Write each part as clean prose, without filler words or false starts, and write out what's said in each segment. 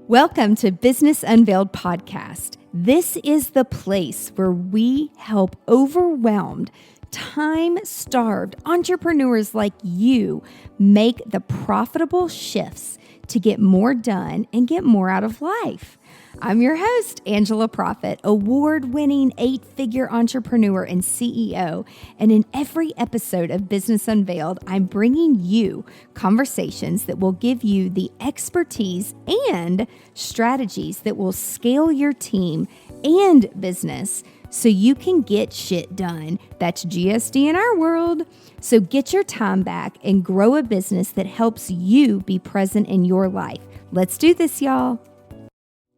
Welcome to Business Unveiled Podcast. This is the place where we help overwhelmed, time-starved entrepreneurs like you make the profitable shifts to get more done and get more out of life. I'm your host, Angela Proffitt, award-winning 8-figure entrepreneur and CEO. And in every episode of Business Unveiled, I'm bringing you conversations that will give you the expertise and strategies that will scale your team and business so you can get shit done. That's GSD in our world. So get your time back and grow a business that helps you be present in your life. Let's do this, y'all.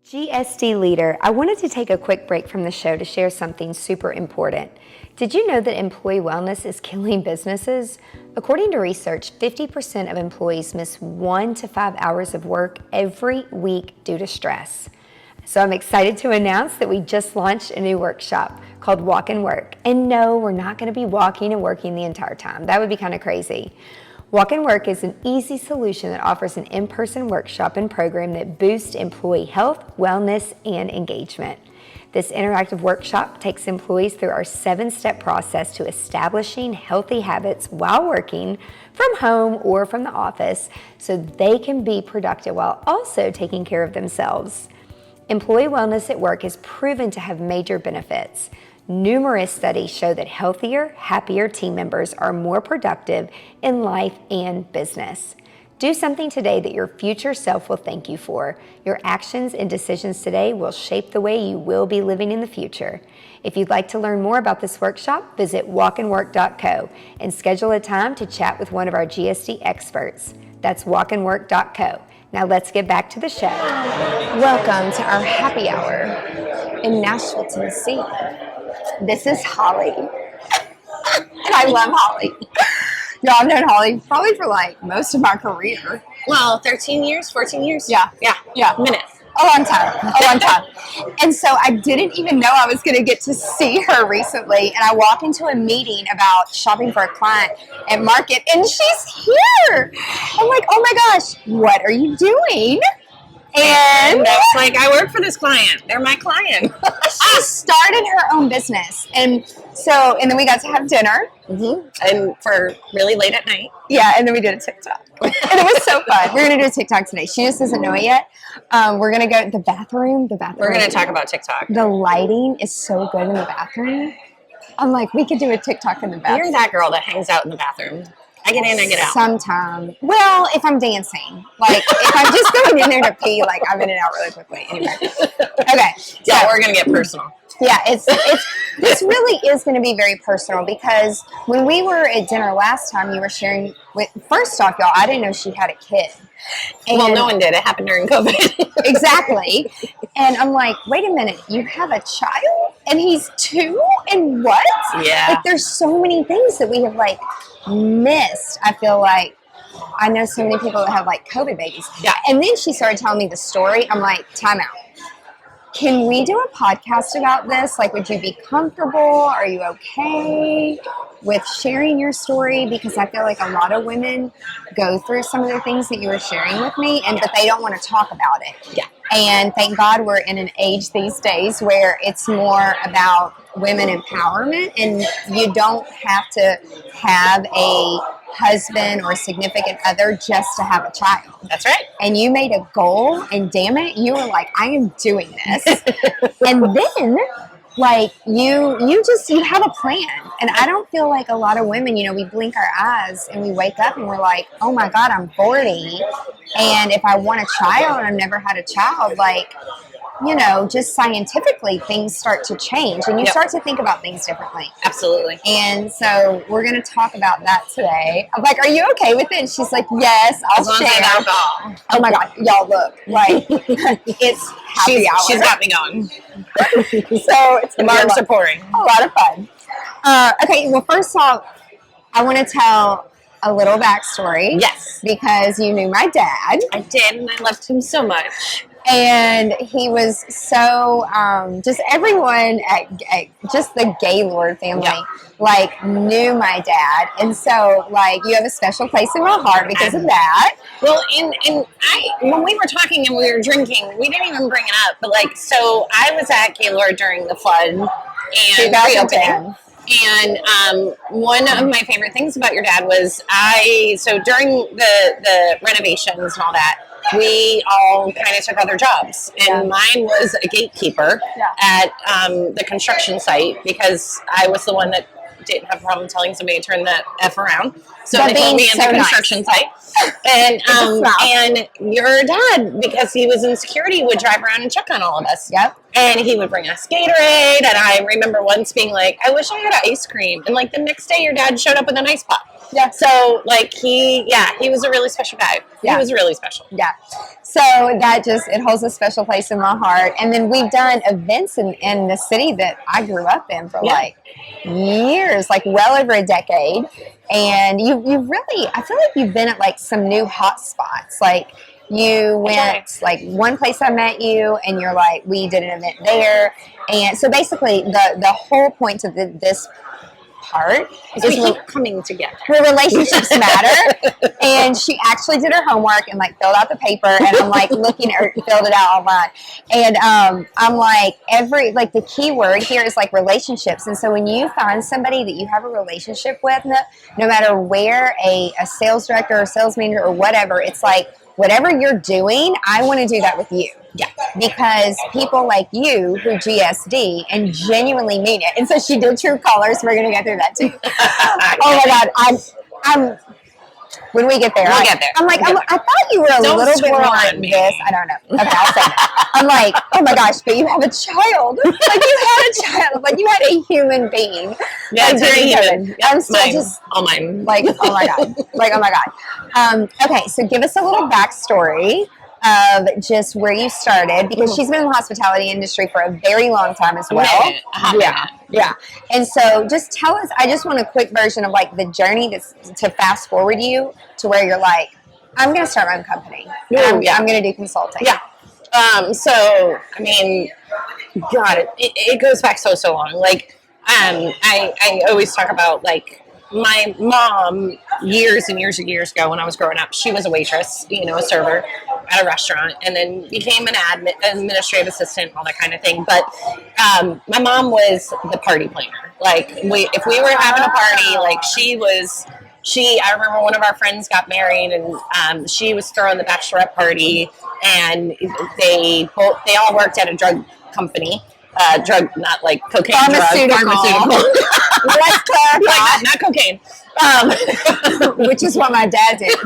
GSD leader, I wanted to take a quick break from the show to share something super important. Did you know that employee wellness is killing businesses? According to research, 50% of employees miss 1 to 5 hours of work every week due to stress. So I'm excited to announce that we just launched a new workshop called Walk and Work. And no, we're not going to be walking and working the entire time. That would be kind of crazy. Walk and Work is an easy solution that offers an in-person workshop and program that boosts employee health, wellness, and engagement. This interactive workshop takes employees through our 7-step process to establishing healthy habits while working from home or from the office so they can be productive while also taking care of themselves. Employee wellness at work is proven to have major benefits. Numerous studies show that healthier, happier team members are more productive in life and business. Do something today that your future self will thank you for. Your actions and decisions today will shape the way you will be living in the future. If you'd like to learn more about this workshop, visit walkandwork.co and schedule a time to chat with one of our GSD experts. That's walkandwork.co. Now let's get back to the show. Welcome to our happy hour in Nashville, Tennessee. This is Holly, and I love Holly. Y'all, I've known Holly probably for like most of my career. Well, 13 years, 14 years? Yeah. Minute. A long time. And so I didn't even know I was going to get to see her recently. And I walk into a meeting about shopping for a client at Market, and she's here. I'm like, oh my gosh, what are you doing? And that's like, I work for this client. They're my client. She started her own business. And then we got to have dinner. Mm-hmm. And for really late at night. Yeah, and then we did a TikTok. And it was so fun. We're going to do a TikTok today. She just doesn't know it yet. We're going to go to the bathroom. We're going to talk about TikTok. The lighting is so good in the bathroom. I'm like, we could do a TikTok in the bathroom. You're that girl that hangs out in the bathroom. I get in, I get out. Sometime. Well, if I'm dancing. Like, if I'm just going in there to pee, like, I'm in and out really quickly. Anyway. Okay. Yeah, we're going to get personal. Yeah, this really is going to be very personal because when we were at dinner last time, you were sharing with, first off, y'all, I didn't know she had a kid. And well, no one did. It happened during COVID. Exactly. And I'm like, wait a minute, you have a child? And he's 2? And what? Yeah. Like, there's so many things that we have, like, missed. I feel like I know so many people that have, like, COVID babies. Yeah. And then she started telling me the story. I'm like, time out. Can we do a podcast about this? Like, would you be comfortable? Are you okay with sharing your story? Because I feel like a lot of women go through some of the things that you were sharing with me, but they don't want to talk about it. Yeah. And thank God we're in an age these days where it's more about women empowerment, and you don't have to have a husband or a significant other just to have a child. That's right. And you made a goal, and damn it, you were like, I am doing this. And then, like, you have a plan. And I don't feel like a lot of women, we blink our eyes and we wake up and we're like, oh my God, I'm 40. And if I want a child and I've never had a child, like, just scientifically, things start to change and you start to think about things differently. Absolutely. And so we're going to talk about that today. I'm like, are you okay with it? And she's like, yes, I'll share. Alcohol. Oh my God, y'all look, like, it's happy hour. She's got me going. So it's the marks are pouring. A lot of fun. Okay, well, first off, I want to tell a little backstory. Yes. Because you knew my dad. I did, and I loved him so much. And he was so, just everyone at just the Gaylord family, like, knew my dad. And so, like, you have a special place in my heart because of that. Well, when we were talking and we were drinking, we didn't even bring it up. But, like, so I was at Gaylord during the flood and reopening. And one of my favorite things about your dad was so during the renovations and all that, we all kind of took other jobs. And mine was a gatekeeper at the construction site because I was the one that didn't have a problem telling somebody to turn the F around. So they put me in the construction site. And your dad, because he was in security, would drive around and check on all of us. Yep. And he would bring us Gatorade. And I remember once being like, I wish I had ice cream. And like the next day, your dad showed up with an ice pop. Yeah. So like he was a really special guy. Yeah. He was really special. Yeah. So that it holds a special place in my heart. And then we've done events in the city that I grew up in for like years, like well over a decade. And you really, I feel like you've been at like some new hot spots. Like you went like one place I met you and you're like, we did an event there. And so basically the whole point of this part is we keep coming together. Her relationships matter. And she actually did her homework and like filled out the paper, and I'm like looking at her, filled it out online. And I'm like, the key word here is like relationships. And so when you find somebody that you have a relationship with, no matter where a sales director or sales manager or whatever, it's like, whatever you're doing, I want to do that with you. Yeah. Because people like you who GSD and genuinely mean it. And so she did True Colors. We're going to get through that too. Oh my God. I'm when we get there, we'll get there. I'm like, I thought you were a little bit more on this. I don't know. Okay, I'll say that. I'm like, oh my gosh, but you have a child. Like you had a child. Like you had a human being. Yeah, like, it's very human. Yep, I'm still all mine. Like, oh my God. Like, oh my God. Okay, so give us a little backstory of just where you started, because she's been in the hospitality industry for a very long time as well. Yeah. And so just tell us, I just want a quick version of like the journey to fast forward you to where you're like, I'm going to start my own company. I'm going to do consulting. Yeah. So, I mean, God, it goes back so long. Like, I always talk about like, my mom, years and years and years ago when I was growing up, she was a waitress, a server at a restaurant, and then became an administrative assistant, all that kind of thing. But my mom was the party planner. Like, if we were having a party, like I remember one of our friends got married, and she was throwing the bachelorette party, and they all worked at a drug company. Not like cocaine, pharmaceutical. Let's clarify. Not cocaine. Which is what my dad did.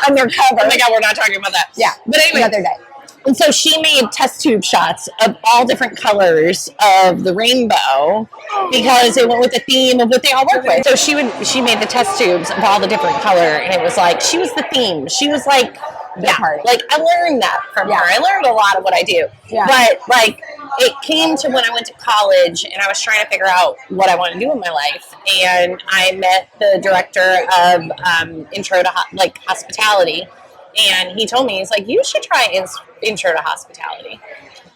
Undercover. Oh my God, we're not talking about that. Yeah. But anyway. The other day. And so she made test tube shots of all different colors of the rainbow because it went with the theme of what they all work with. So she made the test tubes of all the different color, and it was like, she was the theme. She was like, like I learned that from her. I learned a lot of what I do. Yeah. But like it came to when I went to college and I was trying to figure out what I want to do in my life, and I met the director of Intro to Hospitality, and he told me, he's like, you should try Intro to Hospitality.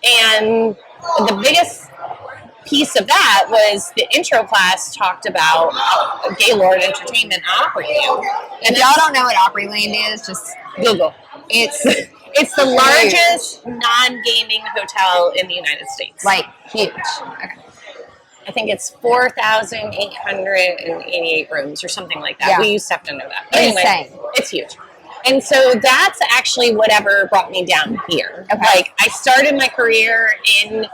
And the biggest piece of that was the intro class talked about Gaylord Entertainment Opryland. And if y'all don't know what Opryland is, just Google. It's the largest non-gaming hotel in the United States. Like, huge. Okay. I think it's 4,888 rooms or something like that. Yeah. We used to have to know that. But anyway, it's huge. And so that's actually whatever brought me down here. Okay. Like, I started my career in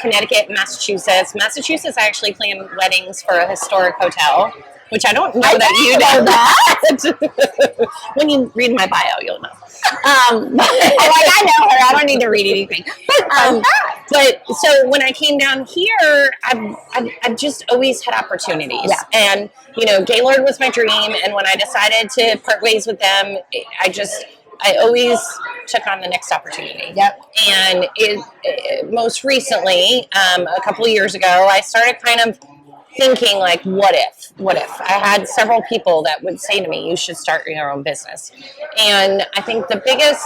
Connecticut and Massachusetts. Massachusetts, I actually planned weddings for a historic hotel, which I don't know that you know that. When you read my bio, you'll know. I know her. I don't need to read anything. But so when I came down here, I've just always had opportunities. Yeah. And, Gaylord was my dream. And when I decided to part ways with them, I always took on the next opportunity. Yep. And most recently, a couple of years ago, I started kind of thinking like, what if? I had several people that would say to me, you should start your own business. And I think the biggest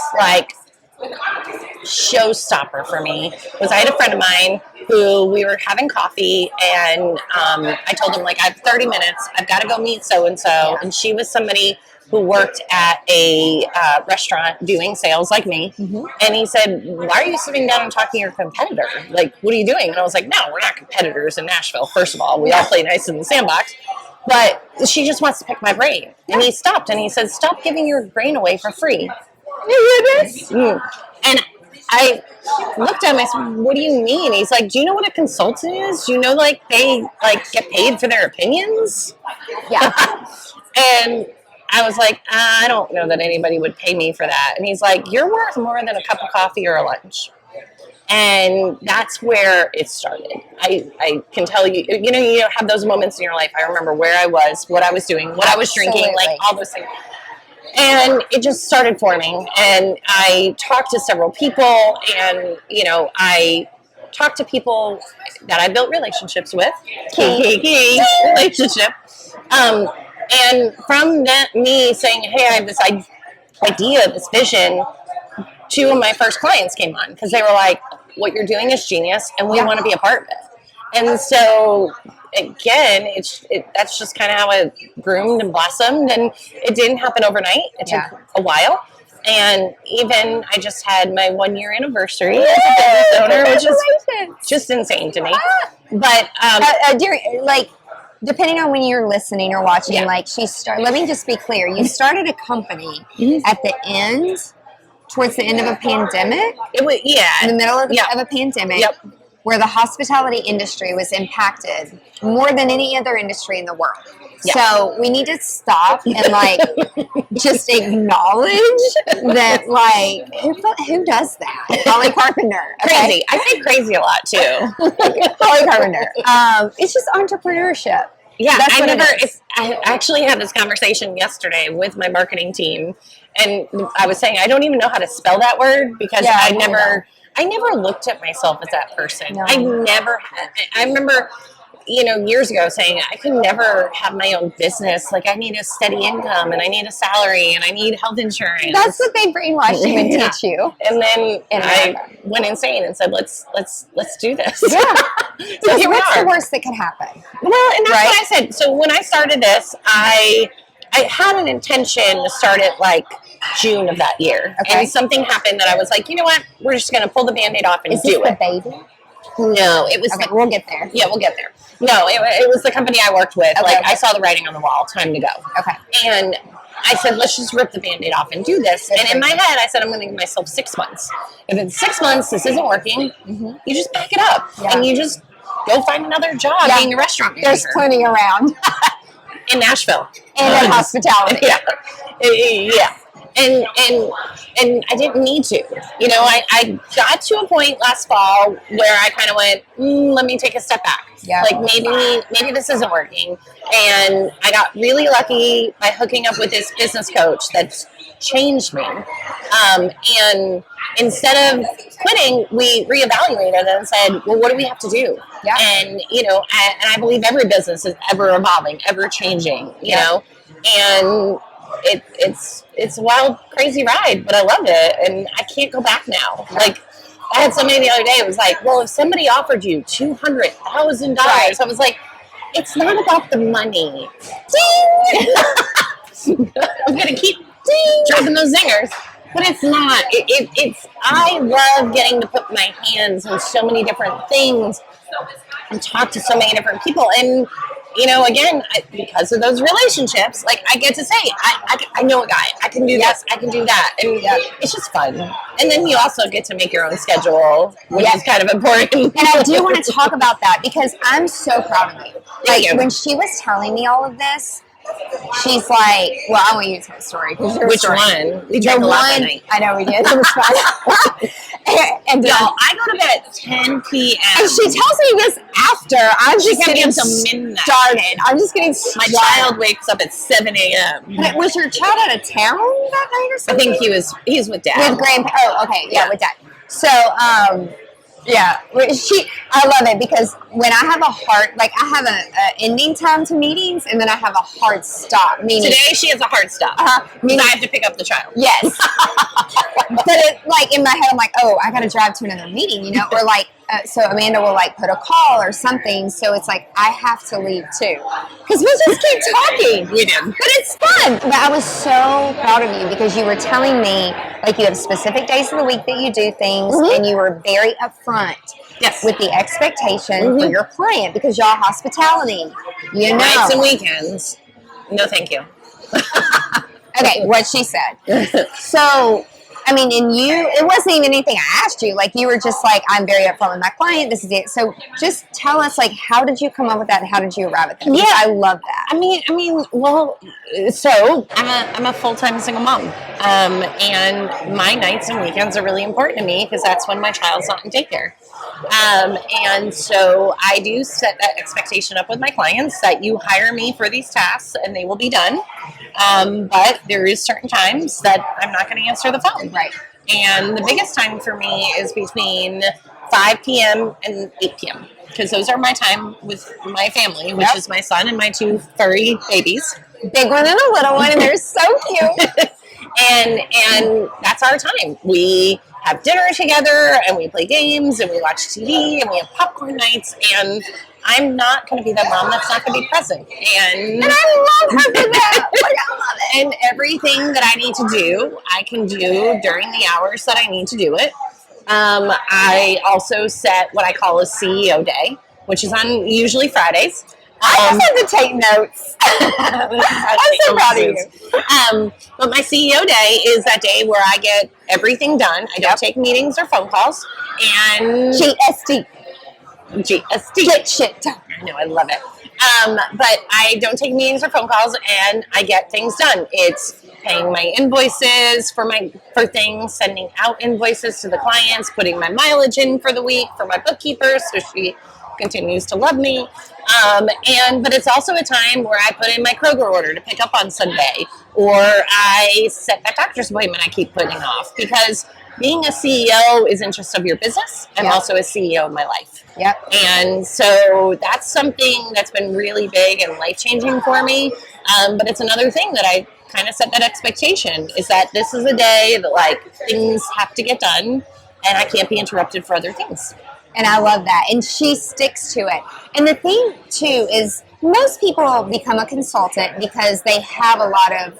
showstopper for me was I had a friend of mine who we were having coffee, and I told him, like, I have 30 minutes. I've got to go meet so-and-so. And she was somebody who worked at a restaurant doing sales like me. And he said, why are you sitting down and talking to your competitor? Like, what are you doing? And I was like, no, we're not competitors in Nashville. First of all, we all play nice in the sandbox. But she just wants to pick my brain. And he stopped and he said, stop giving your brain away for free. You hear this? And I looked at him, I said, what do you mean? He's like, do you know what a consultant is? Do you know, like, they, like, get paid for their opinions? Yeah. And I was like, I don't know that anybody would pay me for that. And he's like, you're worth more than a cup of coffee or a lunch. And that's where it started. I can tell you, you have those moments in your life. I remember where I was, what I was doing, what I was drinking, like all those things. And it just started forming. And I talked to several people, and, I talked to people that I built relationships with. Key relationship. And from that, me saying, hey, I have this idea, this vision, 2 of my first clients came on because they were like, what you're doing is genius, and we want to be a part of it. And so, again, that's just kind of how it groomed and blossomed, and it didn't happen overnight. It took a while. And even I just had my 1-year anniversary as a business owner, which is just insane to me. But depending on when you're listening or watching, like let me just be clear. You started a company at the end, towards the end of a pandemic. It was, in the middle of a pandemic, where the hospitality industry was impacted more than any other industry in the world. So we need to stop and just acknowledge that who does that? Holly Carpenter. Okay? Crazy. I say crazy a lot too. Holly Carpenter. It's just entrepreneurship. Yeah, I actually had this conversation yesterday with my marketing team, and I was saying I don't even know how to spell that word because I never looked at myself as that person. No. I remember, years ago saying I could never have my own business. Like, I need a steady income, and I need a salary, and I need health insurance. That's what they brainwash you and teach you. And then I went insane and said, let's do this. Yeah. So here what's the worst that could happen? Well, and that's what I said. So when I started this, I had an intention to start it June of that year. Okay. And something happened that I was like, you know what? We're just going to pull the Band-Aid off and do it. The baby? No, it was. Okay, we'll get there. Yeah, we'll get there. No, it was the company I worked with. Okay, I saw the writing on the wall. Time to go. Okay. And I said, let's just rip the Band-Aid off and do this. And in my head, I said, I'm going to give myself 6 months. If in 6 months this isn't working, you just back it up. Yeah. And you just go find another job being a restaurant manager. There's plenty around. In Nashville. And in hospitality. Yeah. And I didn't need to. I got to a point last fall where I kind of went, let me take a step back. Yeah. Maybe this isn't working. And I got really lucky by hooking up with this business coach that's changed me. And instead of quitting, we reevaluated and said, well, what do we have to do? Yeah. And, I believe every business is ever evolving, ever changing, you know, and it's a wild, crazy ride, but I love it, and I can't go back now. I had somebody the other day, it was like, well, if somebody offered you $200,000, I was like, it's not about the money. Ding! I'm going to keep dropping those zingers, but it's not. I love getting to put my hands on so many different things and talk to so many different people, and again, because of those relationships, I get to say, I know a guy, I can do this, I can do that, and it's just fun. And then you also get to make your own schedule, which is kind of important. And I do want to talk about that because I'm so proud of you. When she was telling me all of this, she's like, well, I want you to tell the story. Which one? We drank a lot that night. I know we did. It was fun. and I go to bed at 10 p.m. And she tells me this after I'm just getting started. I'm just getting started. My child wakes up at 7 a.m. But was your child out of town that night or something? I think he's with Dad. With grandpa. Oh, okay. Yeah, with Dad. So, Yeah, I love it because when I have a hard, like I have a ending time to meetings, and then I have a hard stop. Meaning Today she has a hard stop. Meaning I have to pick up the child. Yes, but it, like in my head, I'm like, oh, I got to drive to another meeting, you know, or like, so Amanda will like put a call or something, so it's like I have to leave too because we just keep talking. We did, but it's fun. But I was so proud of you because you were telling me like you have specific days of the week that you do things, and you were very upfront. Yes. With the expectation for your client because y'all hospitality, you know. Nights and weekends. No, thank you. Okay, what she said. So, I mean, it wasn't even anything I asked you. Like, you were just like, I'm very upfront with my client. This is it. So, just tell us, like, how did you come up with that and how did you arrive at that? Because I love that. I mean, well, so I'm a full-time single mom. And my nights and weekends are really important to me because that's when my child's not in daycare. And so I do set that expectation up with my clients that you hire me for these tasks and they will be done. But there is certain times that I'm not going to answer the phone. Right. And the biggest time for me is between 5 p.m. and 8 p.m. because those are my time with my family, which is my son and my 2 furry babies. Big one and a little one, and they're so cute. and that's our time. We have dinner together, and we play games, and we watch TV, and we have popcorn nights, and I'm not going to be that mom that's not going to be present. And I love her for that. Like, I love it. And everything that I need to do, I can do during the hours that I need to do it. I also set what I call a CEO day, which is on usually Fridays. I just have to take notes. I'm so proud of you. But my CEO day is that day where I get everything done. I don't take meetings or phone calls. And GST. Get shit done. I know, I love it. But I don't take meetings or phone calls, and I get things done. It's paying my invoices for things, sending out invoices to the clients, putting my mileage in for the week for my bookkeeper, so she continues to love me. But it's also a time where I put in my Kroger order to pick up on Sunday, or I set that doctor's appointment I keep putting off, because being a CEO is interest of your business. I'm also a CEO of my life. Yep. And so that's something that's been really big and life-changing for me. But it's another thing that I kind of set that expectation, is that this is a day that, like, things have to get done and I can't be interrupted for other things. And I love that. And she sticks to it. And the thing, too, is most people become a consultant because they have a lot of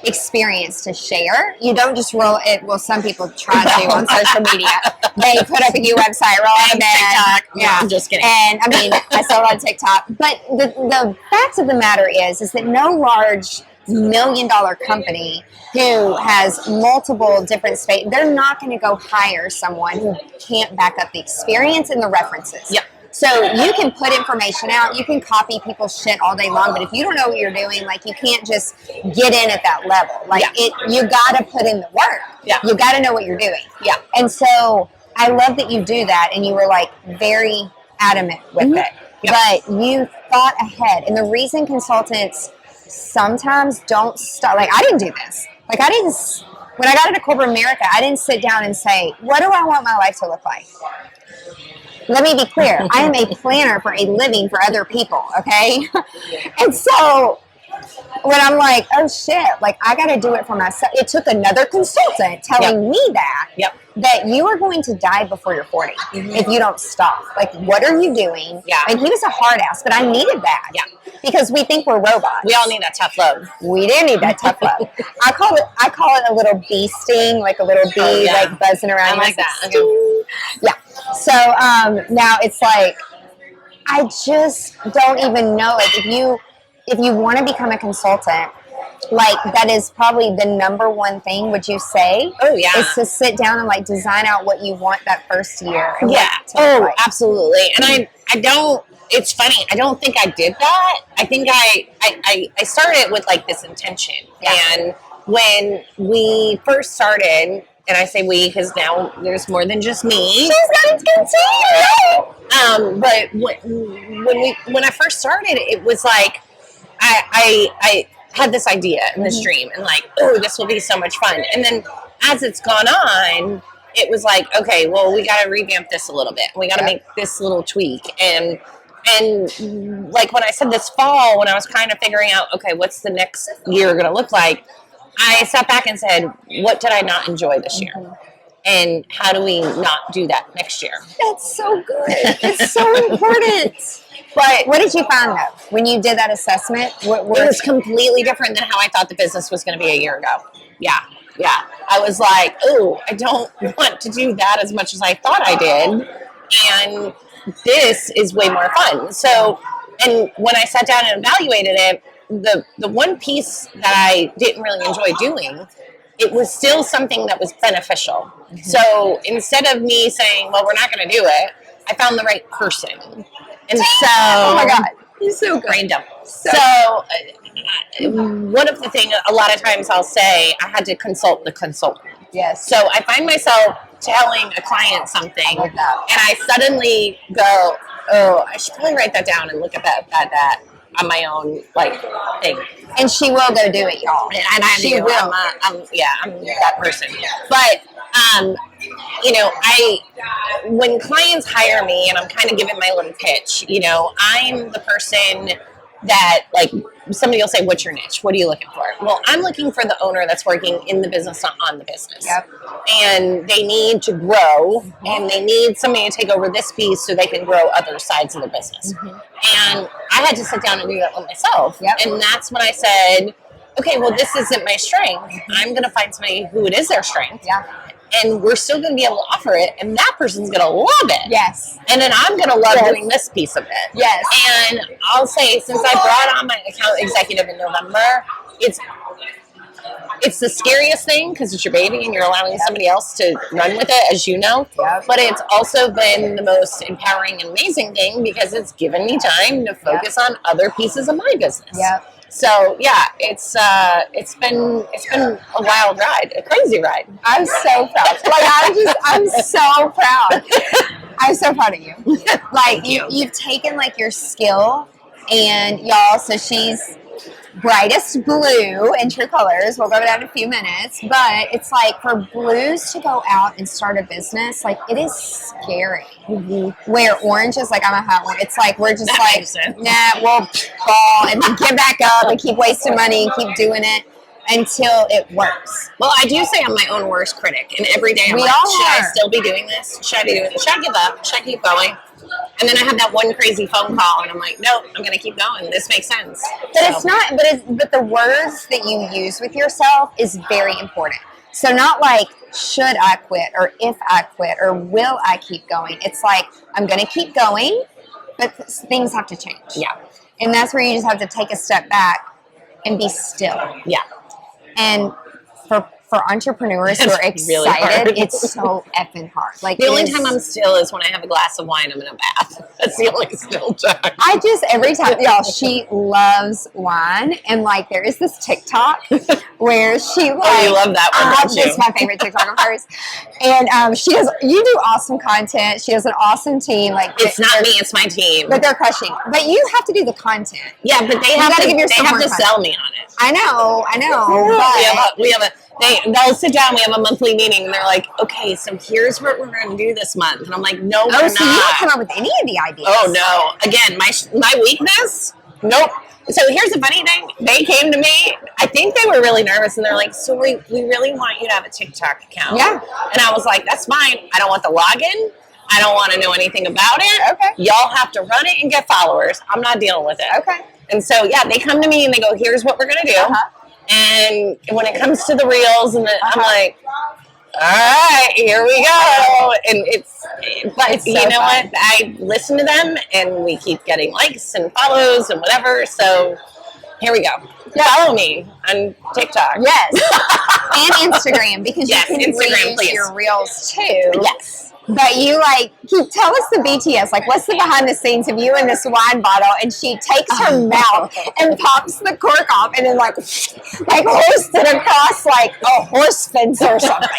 experience to share. You don't just roll it. Well, some people try to on social media. They put up a new website, roll on TikTok. Yeah, I'm just kidding. And I mean, I saw it on TikTok. But the fact of the matter is that no large $1 million company who has multiple different space, they're not going to go hire someone who can't back up the experience and the references. Yep. So you can put information out, you can copy people's shit all day long, but if you don't know what you're doing, like, you can't just get in at that level. Like, you got to put in the work. Yeah. You got to know what you're doing. Yeah. And so I love that you do that, and you were like very adamant with it. Yep. But you thought ahead. And the reason consultants sometimes don't start, like, I didn't do this. Like, when I got into corporate America, I didn't sit down and say, what do I want my life to look like? Let me be clear. I am a planner for a living for other people, okay? And so when I'm like, oh shit, like, I got to do it for myself. It took another consultant telling me that you are going to die before you're 40 if you don't stop. Like, what are you doing? Yeah. And he was a hard ass, but I needed that. Yeah. Because we think we're robots. We all need that tough love. We did need that tough love. I call it a little bee sting, like a little bee like buzzing around. I like that. Okay. Yeah. So now it's like, I just don't even know. Like, if you want to become a consultant, like, that is probably the number one thing, would you say? Oh, yeah. Is to sit down and, like, design out what you want that first year. And Absolutely. And I don't, it's funny, I don't think I did that. I think I started with, like, this intention. Yeah. And when we first started, and I say we because now there's more than just me. She's got to continue. But when I first started, it was like I had this idea and this dream, and like, oh, this will be so much fun. And then as it's gone on, it was like, okay, well, we got to revamp this a little bit. We got to make this little tweak. And like when I said this fall, when I was kind of figuring out, okay, what's the next year going to look like? I sat back and said, what did I not enjoy this year? And how do we not do that next year? That's so good. It's so important. But what did you find though when you did that assessment? It was completely different than how I thought the business was going to be a year ago. Yeah. I was like, oh, I don't want to do that as much as I thought I did. And this is way more fun. So, and when I sat down and evaluated it, the one piece that I didn't really enjoy doing, it was still something that was beneficial. So instead of me saying, well, we're not going to do it, I found the right person. And so, oh my God, you're so good. Brain dump. So one of the things, a lot of times I'll say, I had to consult the consultant. Yes. So I find myself telling a client something, and I suddenly go, oh, I should probably write that down and look at that on my own thing. And she will go do it, y'all. And she will. I'm that person. But when clients hire me and I'm kind of giving my little pitch, I'm the person that, like, somebody will say, what's your niche? What are you looking for? Well, I'm looking for the owner that's working in the business, not on the business. Yep. And they need to grow, and they need somebody to take over this piece so they can grow other sides of the business. And I had to sit down and do that with myself. Yep. And that's when I said, okay, well, this isn't my strength. I'm going to find somebody who it is their strength. Yeah. And we're still going to be able to offer it, and that person's going to love it. Yes. And then I'm going to love doing this piece of it. Yes. And I'll say, since I brought on my account executive in November, it's the scariest thing because it's your baby and you're allowing somebody else to run with it, as you know. Yep. But it's also been the most empowering and amazing thing because it's given me time to focus on other pieces of my business. Yep. So yeah, it's been a wild ride, a crazy ride. I'm so proud. I'm so proud. I'm so proud of you. Like you've taken like your skill and y'all. So she's brightest blue in true colors. We'll go over that in a few minutes. But it's like for blues to go out and start a business, like it is scary. Where orange is like, I'm a hot one. It's like we're just That like, nah, we'll fall and then get back up and keep wasting money and keep doing it until it works. Well, I do say I'm my own worst critic, and every day I'm We like, all should I are. still be doing this? Should I do it? Should I give up? Should I keep going? And then I have that one crazy phone call, and I'm like, nope, I'm going to keep going. This makes sense. But it's not. But the words that you use with yourself is very important. So not like should I quit or if I quit or will I keep going. It's like I'm going to keep going, but things have to change. Yeah. And that's where you just have to take a step back and be still. Yeah. And for entrepreneurs who are It's excited, really hard. it's so effing hard. Like The only time I'm still is when I have a glass of wine. I'm in a bath. That's the only still time. I just, every time, y'all, she loves wine. And like, there is this TikTok where she like, Oh, you love that one, don't you? It's my favorite TikTok of hers. And you do awesome content. She has an awesome team. Like, It's not me, it's my team. but they're crushing. But you have to do the content. Yeah, but they have gotta to, give yourself they have more to time. sell me on it. I know. They'll sit down, we have a monthly meeting, and they're like, okay, so here's what we're going to do this month. And I'm like, no, we're So not. you don't come up with any of the ideas. Oh, no. Again, my weakness? Nope. So here's the funny thing. They came to me. I think they were really nervous, and they're like, so we really want you to have a TikTok account. Yeah. And I was like, that's fine. I don't want the login. I don't want to know anything about it. Okay. Y'all have to run it and get followers. I'm not dealing with it. Okay. And so, yeah, they come to me, and they go, here's what we're going to do. Uh-huh. And when it comes to the reels, and I'm like, all right, here we go. And but so you know fun. what? I listen to them, and we keep getting likes and follows and whatever. So here we go. Follow me on TikTok. Yes. And Instagram, because Yes, you can Instagram, reuse please. your reels too. Yes. But you tell us the BTS, like what's the behind the scenes of you in this wine bottle, and she takes her mouth and pops the cork off and then like hoists it across like a horse fence or something.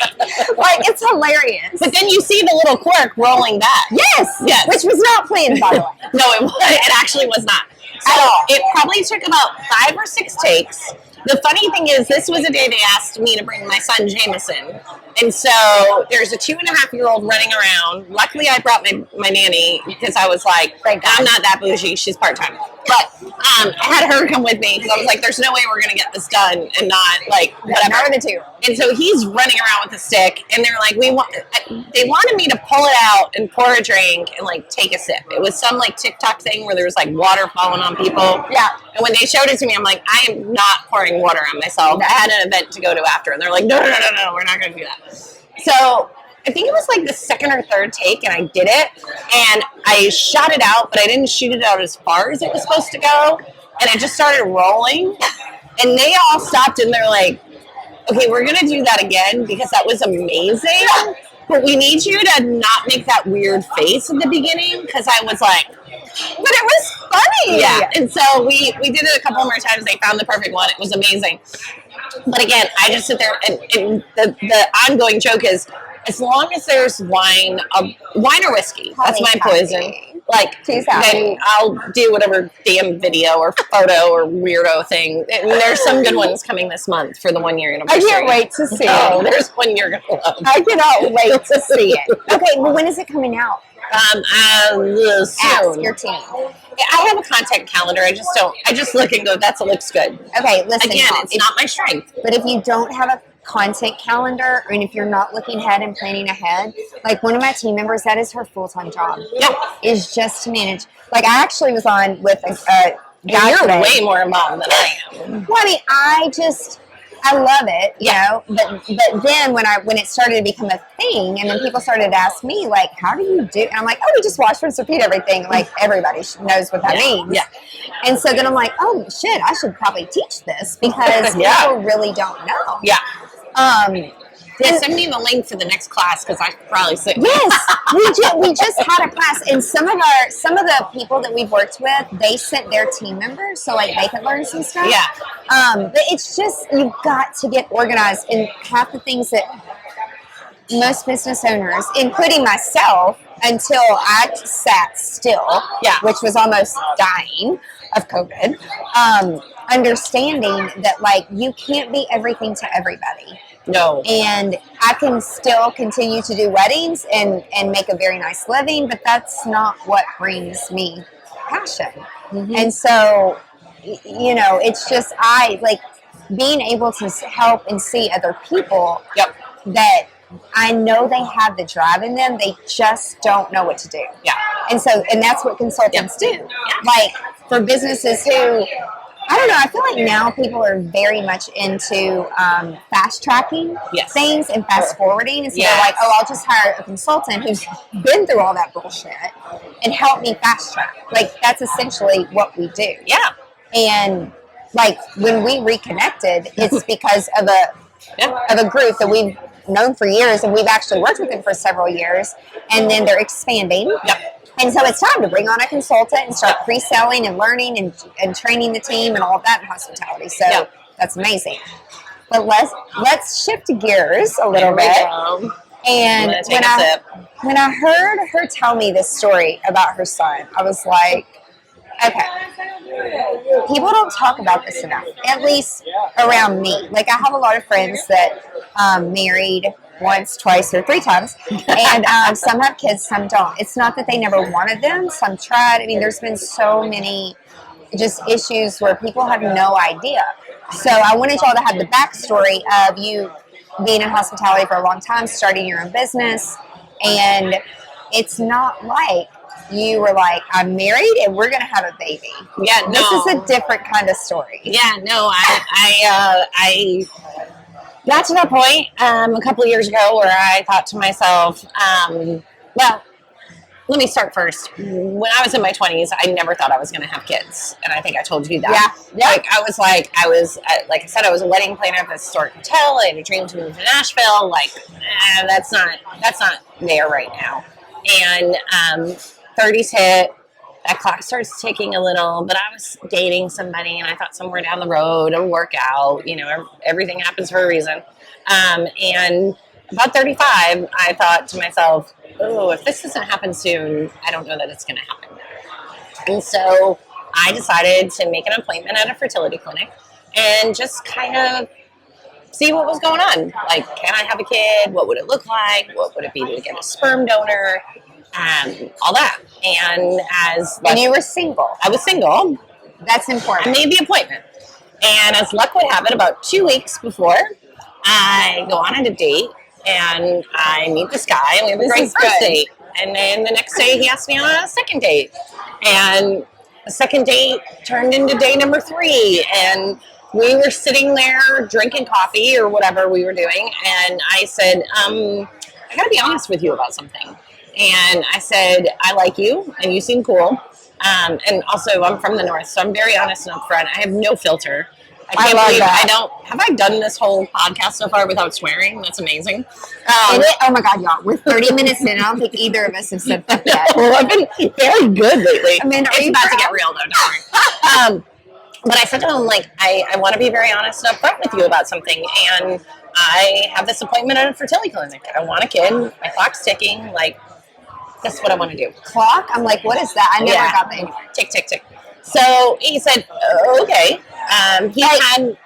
Like it's hilarious. But then you see the little cork rolling back. Yes. Yes. Which was not planned, by the way. No, it actually was not. So At all. it probably took about 5 or 6 takes. The funny thing is, this was a day they asked me to bring my son Jameson. And so there's a 2.5-year-old running around. Luckily, I brought my nanny because I was like, I'm not that bougie. She's part-time. But I had her come with me because I was like, there's no way we're going to get this done and not, like, whatever. Not with the 2. And so he's running around with a stick, and they're like, they wanted me to pull it out and pour a drink and, like, take a sip. It was some, like, TikTok thing where there was, like, water falling on people. Yeah. And when they showed it to me, I'm like, I am not pouring water on myself. I had an event to go to after, and they're like, no, we're not going to do that. So I think it was like the second or third take, and I did it, and I shot it out, but I didn't shoot it out as far as it was supposed to go, and it just started rolling, and they all stopped, and they're like, okay, we're going to do that again, because that was amazing, but we need you to not make that weird face at the beginning, because I was like, but it was funny. Yeah, and so we did it a couple more times. They found the perfect one. It was amazing. But again, I just sit there, and the ongoing joke is, as long as there's wine or whiskey, that's my poison. Like, then I'll do whatever damn video or photo or weirdo thing. And there's some good ones coming this month for the 1 year anniversary. I can't wait to see it. it. There's one you're going to love. I cannot wait to see it. Okay, well, when is it coming out? Soon. Ask your team. I have a content calendar. I just look and go, that looks good. Okay, listen. Again, it's not my strength. But if you don't have a content calendar, and if you're not looking ahead and planning ahead, like one of my team members, that is her full-time job. Yeah. Is just to manage. Like, I actually was on with a guy. You're way more involved than I am. Well, I mean, I love it, you know, but then when it started to become a thing, and then people started to ask me, like, how do you do? And I'm like, oh, we just wash, rinse, repeat everything. Like, everybody knows what that means. Yeah. And so then I'm like, oh, shit, I should probably teach this, because people really don't know. Yeah. Send me the link to the next class, because I could probably sit. Yes, we just had a class, and some of the people that we've worked with, they sent their team members so like they could learn some stuff. Yeah. But it's just, you've got to get organized, and half the things that most business owners, including myself, until I sat still, which was almost dying of COVID, understanding that, like, you can't be everything to everybody. No. And I can still continue to do weddings and make a very nice living, but that's not what brings me passion. Mm-hmm. And so, you know, it's just, I like being able to help and see other people that I know they have the drive in them, they just don't know what to do. Yeah. And so, and that's what consultants do. Yeah. Like, for businesses who, I don't know, I feel like now people are very much into fast tracking things and fast forwarding. And so they're like, oh, I'll just hire a consultant who's been through all that bullshit and help me fast track. Like, that's essentially what we do. Yeah. And like, when we reconnected, it's because of a group that we've known for years, and we've actually worked with them for several years, and then they're expanding. Yep. And so it's time to bring on a consultant and start pre-selling and learning and training the team and all of that in hospitality. So that's amazing. But let's shift gears a little bit. And when I heard her tell me this story about her son, I was like, okay, people don't talk about this enough, at least around me. Like, I have a lot of friends that married once, twice, or 3 times, and some have kids, some don't. It's not that they never wanted them. Some tried. I mean, there's been so many just issues where people have no idea. So I wanted y'all to have the backstory of you being in hospitality for a long time, starting your own business, and it's not like you were like, I'm married and we're going to have a baby. Yeah, no. This is a different kind of story. Yeah, no, I got to that point a couple of years ago where I thought to myself, well, let me start first. When I was in my 20s, I never thought I was going to have kids. And I think I told you that. Yeah. Like, I said, I was a wedding planner at this historic hotel. I had a dream to move to Nashville. Like, that's not there right now. And 30s hit. That clock starts ticking a little, but I was dating somebody, and I thought somewhere down the road it'll work out. You know, everything happens for a reason. And about 35, I thought to myself, oh, if this doesn't happen soon, I don't know that it's going to happen. And so I decided to make an appointment at a fertility clinic and just kind of see what was going on. Like, can I have a kid? What would it look like? What would it be to get a sperm donor? All that. And you were single. I was single. That's important. I made the appointment. And as luck would have it, about 2 weeks before, I go on a date, and I meet this guy, and we have a great first date. And then the next day, he asked me on a second date. And the second date turned into day number 3. And we were sitting there drinking coffee or whatever we were doing. And I said, I got to be honest with you about something. And I said, I like you, and you seem cool. And also, I'm from the North, so I'm very honest and upfront. I have no filter. I love that. Have I done this whole podcast so far without swearing? That's amazing. Oh my God, y'all. We're 30 minutes in. I don't think either of us have said that yet. Well, I've been very good lately. I mean, it's about to get real, though. Don't worry. But I said to him, like, I want to be very honest and upfront with you about something. And I have this appointment at a fertility clinic. I want a kid. My clock's ticking. Like, that's what I want to do. Clock? I'm like, what is that? I never got that. Tick, tick, tick. So he said, okay.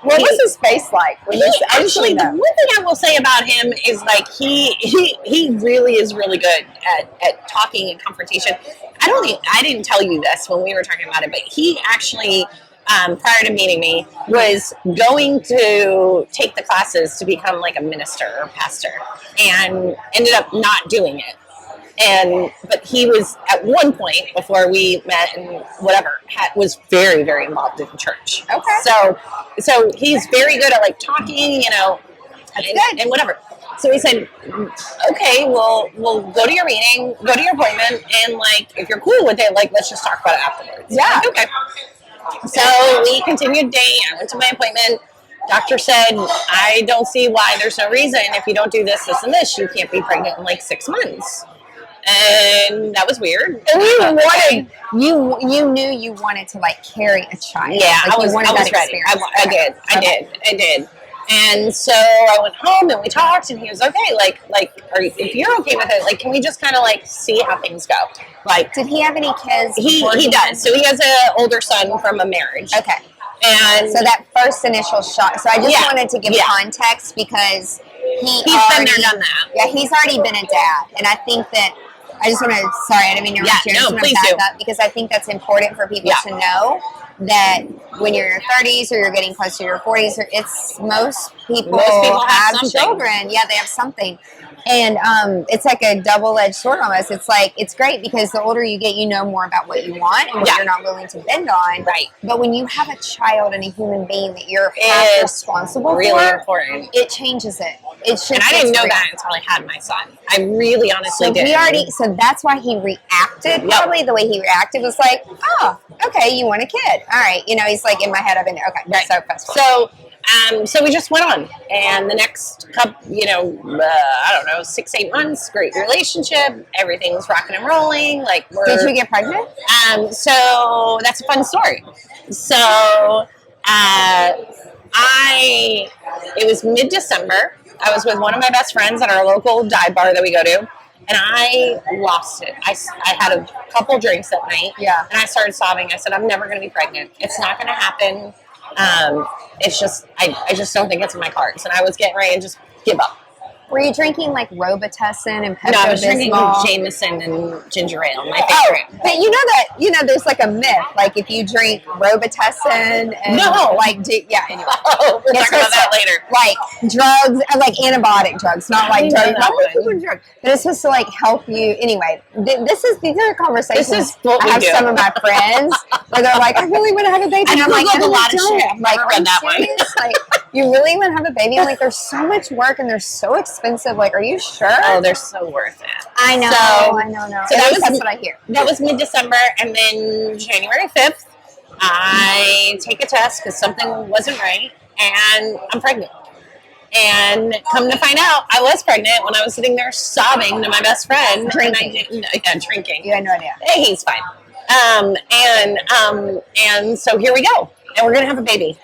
What was his face like? Actually, the one thing I will say about him is, like, he really is really good at talking and confrontation. I didn't tell you this when we were talking about it, but he actually, prior to meeting me, was going to take the classes to become like a minister or pastor, and ended up not doing it. But he was, at one point before we met and whatever, was very, very involved in church. Okay. So he's very good at, like, talking, you know, and whatever. So he said, okay, well, we'll go to your meeting, go to your appointment, and, like, if you're cool with it, like, let's just talk about it afterwards. Yeah. Like, okay. So we continued dating. I went to my appointment. Doctor said, I don't see why there's no reason, if you don't do this, this, and this, you can't be pregnant in, like, 6 months. And that was weird. And you knew you wanted to, like, carry a child. Yeah, like, I was ready. I did. And so I went home and we talked, and he was okay. Like, if you're okay with it, like, can we just kind of, like, see how things go? Like, did he have any kids? He does. So he has an older son from a marriage. Okay. And so that first initial shot. So I just wanted to give context, because he's been there, done that. Yeah, he's already been a dad, and I think that. I just want to, sorry, I didn't mean to interrupt you. I just want to back up, because I think that's important for people to know that when you're in your 30s or you're getting close to your 40s, most people have children. Yeah, they have something. And it's like a double-edged sword almost. It's like, it's great because the older you get, you know more about what you want and what you're not willing to bend on. Right. But when you have a child and a human being that you're half responsible for, important. It changes it. And I didn't know that until I had my son. I really honestly didn't. So that's why he reacted. Probably the way he reacted was like, oh, okay, you want a kid. All right. You know, he's like, in my head, I've been, okay. Right. So we just went on. And the next couple, I don't know, 6-8 months, great relationship. Everything's rocking and rolling. Like, did you get pregnant? So that's a fun story. So it was mid-December. I was with one of my best friends at our local dive bar that we go to, and I lost it. I had a couple drinks that night, and I started sobbing. I said, I'm never going to be pregnant. It's not going to happen. It's just, I just don't think it's in my cards. And I was getting ready to just give up. Were you drinking like Robitussin and Pepto-Bismol? No, I was drinking Jameson and ginger ale, my favorite. But you know there's like a myth, like if you drink Robitussin and anyway. We'll talk about that later. Like drugs, like antibiotic drugs, not like drugs. But it's supposed to like help you. Anyway, these are conversations. This is what I have some of my friends where they're like, I really want to have a baby. And I'm like, a lot of shit. I'm like, read that one. Like, you really want to have a baby? I'm like, there's so much work and they're so expensive. Like, are you sure? Oh, they're so worth it. I know. So that's what I hear. That was mid-December, and then January 5th, I take a test because something wasn't right, and I'm pregnant. And come to find out, I was pregnant when I was sitting there sobbing to my best friend. Drinking. Drinking. You had no idea. Hey, he's fine. And so here we go, and we're gonna have a baby.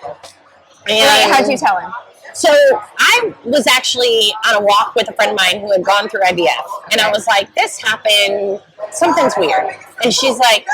And how'd you tell him? So I was actually on a walk with a friend of mine who had gone through IVF, and I was like, this happened, something's weird. And she's like,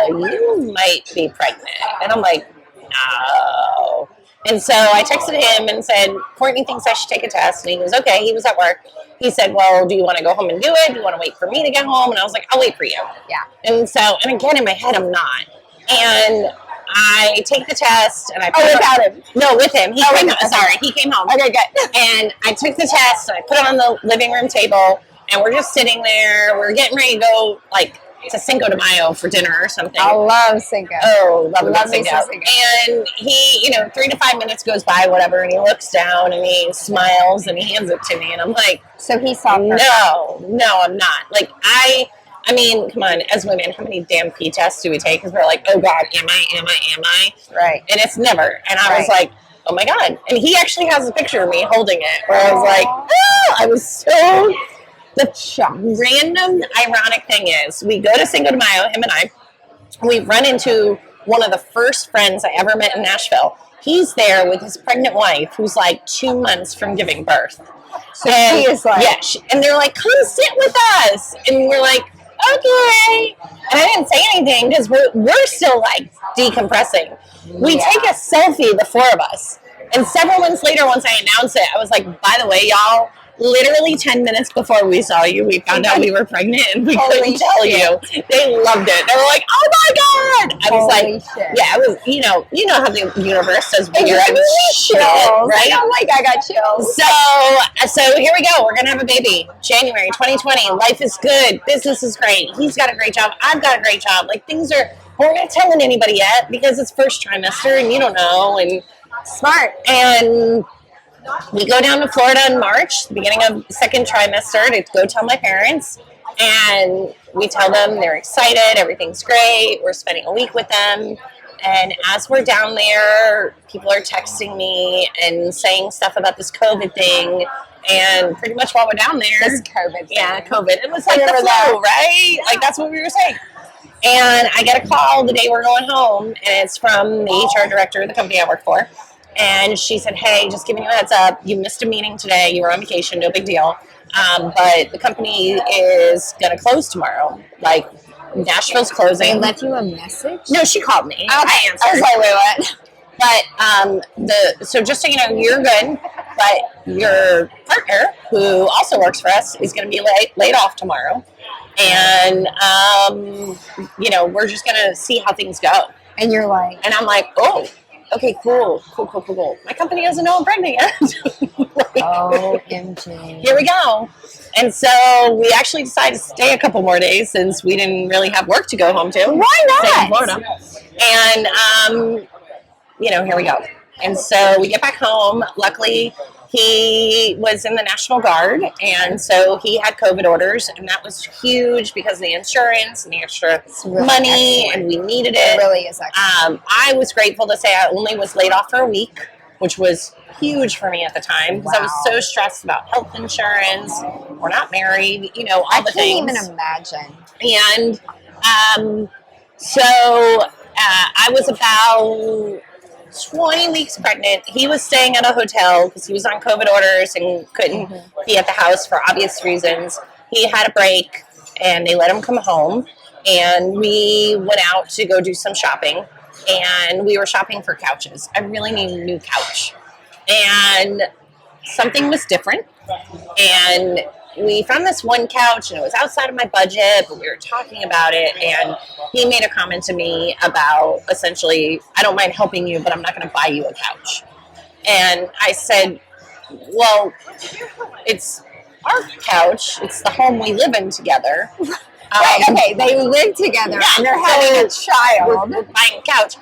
you might be pregnant. And I'm like, no. And so I texted him and said, Courtney thinks I should take a test. And he was okay. He was at work. He said, well, do you want to go home and do it? Do you want to wait for me to get home? And I was like, I'll wait for you. Yeah. And so, and again, in my head, I'm not. And I take the test and I put without him? No, with him. He came home. Sorry, he came home. Okay, good. And I took the test and I put it on the living room table and we're just sitting there. We're getting ready to go to Cinco de Mayo for dinner or something. I love Cinco. Oh, love me Cinco. Cinco. And he, 3 to 5 minutes goes by, whatever, and he looks down and he smiles and he hands it to me. And I'm like, so he saw her. No, I'm not. Like, I mean, come on, as women, how many damn pee tests do we take? Because we're like, oh God, am I? Right. And it's never. And I was like, oh my God. And he actually has a picture of me holding it where I was like, I was so... The random ironic thing is we go to Cinco de Mayo, him and I, we run into one of the first friends I ever met in Nashville. He's there with his pregnant wife who's like 2 months from giving birth. So he is like... Yeah, and they're like, come sit with us. And we're like, okay. And I didn't say anything because we're still like decompressing. We take a selfie, the four of us. And several months later, once I announced it, I was like, by the way, y'all, literally 10 minutes before we saw you, we found out we were pregnant and we couldn't tell you. They loved it. They were like, oh my God. I was like, yeah, it was, you know how the universe does weird shit, right? Oh my God, I got chills. So here we go. We're going to have a baby. January 2020. Life is good. Business is great. He's got a great job. I've got a great job. Like things are, we're not telling anybody yet because it's first trimester and you don't know. And smart. And we go down to Florida in March, the beginning of second trimester, to go tell my parents. And we tell them they're excited, everything's great, we're spending a week with them. And as we're down there, people are texting me and saying stuff about this COVID thing. And pretty much while we're down there... This COVID thing. Yeah, COVID. It was like the flu, right? Like that's what we were saying. And I get a call the day we're going home, and it's from the HR director of the company I work for. And she said, hey, just giving you a heads up, you missed a meeting today, you were on vacation, no big deal. But the company is going to close tomorrow. Like, Nashville's closing. They left you a message? No, she called me. I answered. I was like, wait, what? But, so just so you know, you're good, but your partner, who also works for us, is going to be laid off tomorrow. And, we're just going to see how things go. And you're like... And I'm like, oh. Okay, cool. My company doesn't know I'm pregnant yet. OMG. Here we go. And so we actually decided to stay a couple more days since we didn't really have work to go home to. Why not? Stay in Florida. And, here we go. And so we get back home. Luckily, he was in the National Guard, and so he had COVID orders, and that was huge because of the insurance and the extra money, and we needed it. It really is excellent. I was grateful to say I only was laid off for a week, which was huge for me at the time because I was so stressed about health insurance. We're not married, all the things. I can't even imagine. And I was about 20 weeks pregnant. He was staying at a hotel because he was on COVID orders and couldn't be at the house for obvious reasons. He had a break and they let him come home, and we went out to go do some shopping, and we were shopping for couches. I really need a new couch, and something was different, and we found this one couch, and it was outside of my budget, but we were talking about it, and he made a comment to me about, essentially, I don't mind helping you, but I'm not going to buy you a couch. And I said, well, it's our couch. It's the home we live in together. Okay, they live together, and they're having a child. We're buying a couch.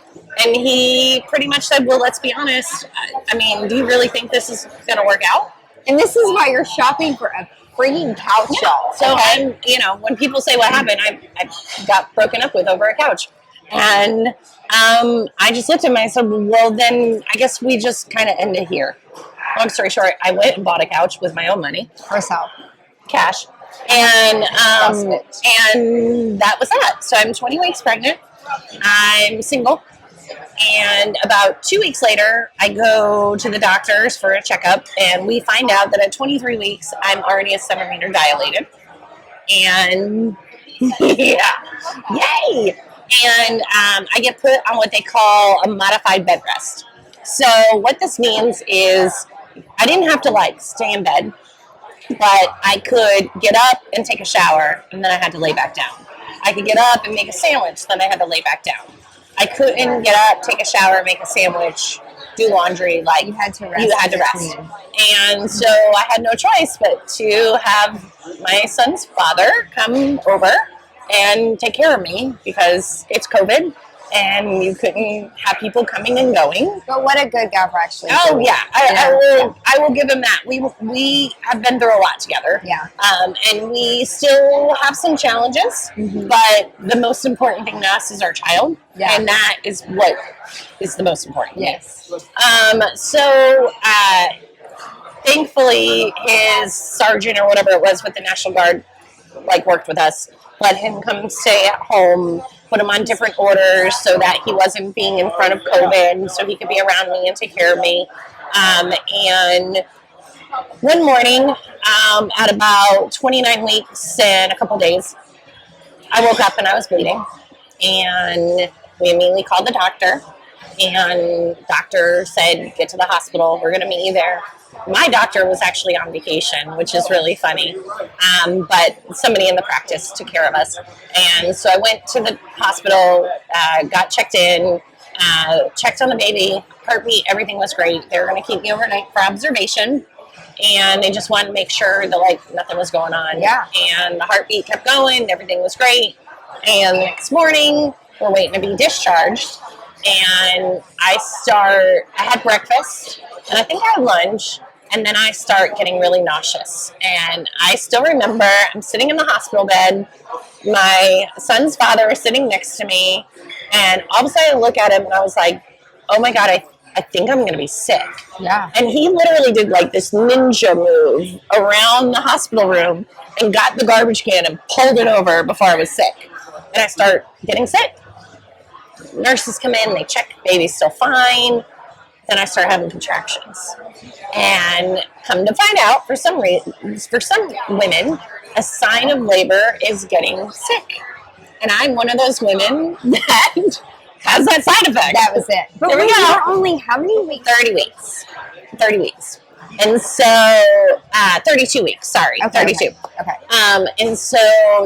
And he pretty much said, well, let's be honest. I mean, do you really think this is going to work out? And this is why you're shopping for a freaking couch, y'all. So I'm, when people say what happened, I got broken up with over a couch. And I just looked at him and I said, well, then I guess we just kind of end it here. Long story short, I went and bought a couch with my own money. Herself. Cash. And that was that. So I'm 20 weeks pregnant. I'm single. And about 2 weeks later, I go to the doctors for a checkup, and we find out that at 23 weeks, I'm already a 7 meter dilated. And yeah, yay! And I get put on what they call a modified bed rest. So what this means is I didn't have to like stay in bed, but I could get up and take a shower, and then I had to lay back down. I could get up and make a sandwich, then I had to lay back down. I couldn't get up, take a shower, make a sandwich, do laundry. Like, You had to rest. you had to rest. And so I had no choice but to have my son's father come over and take care of me because it's COVID and you couldn't have people coming and going. But what a good guy for actually. Oh doing yeah, it. I will give him that. We have been through a lot together. Yeah. And we still have some challenges, but the most important thing to us is our child, and that is what is the most important. Yes. So thankfully, his sergeant or whatever it was with the National Guard, like, worked with us, let him come stay at home, put him on different orders so that he wasn't being in front of COVID, so he could be around me and take care of me. And one morning, at about 29 weeks and a couple days, I woke up and I was bleeding, and we immediately called the doctor, and doctor said, get to the hospital, we're going to meet you there. My doctor was actually on vacation, which is really funny, but somebody in the practice took care of us. And so I went to the hospital, got checked in, checked on the baby, heartbeat, everything was great. They were going to keep me overnight for observation, and they just wanted to make sure that, like, nothing was going on. Yeah. And the heartbeat kept going, everything was great. And the next morning, we're waiting to be discharged, and I had breakfast, and I think I had lunch, and then I start getting really nauseous. And I still remember I'm sitting in the hospital bed, my son's father is sitting next to me, and all of a sudden I look at him and I was like, oh my God, I think I'm going to be sick. Yeah. And he literally did like this ninja move around the hospital room and got the garbage can and pulled it over before I was sick. And I start getting sick. Nurses come in, they check, baby's still fine. Then I start having contractions. And come to find out, for some women, a sign of labor is getting sick. And I'm one of those women that has that side effect. That was it. But there we you go. were only how many weeks? 30 weeks. 30 weeks. And so, 32 weeks, sorry, Okay, 32. Okay. And so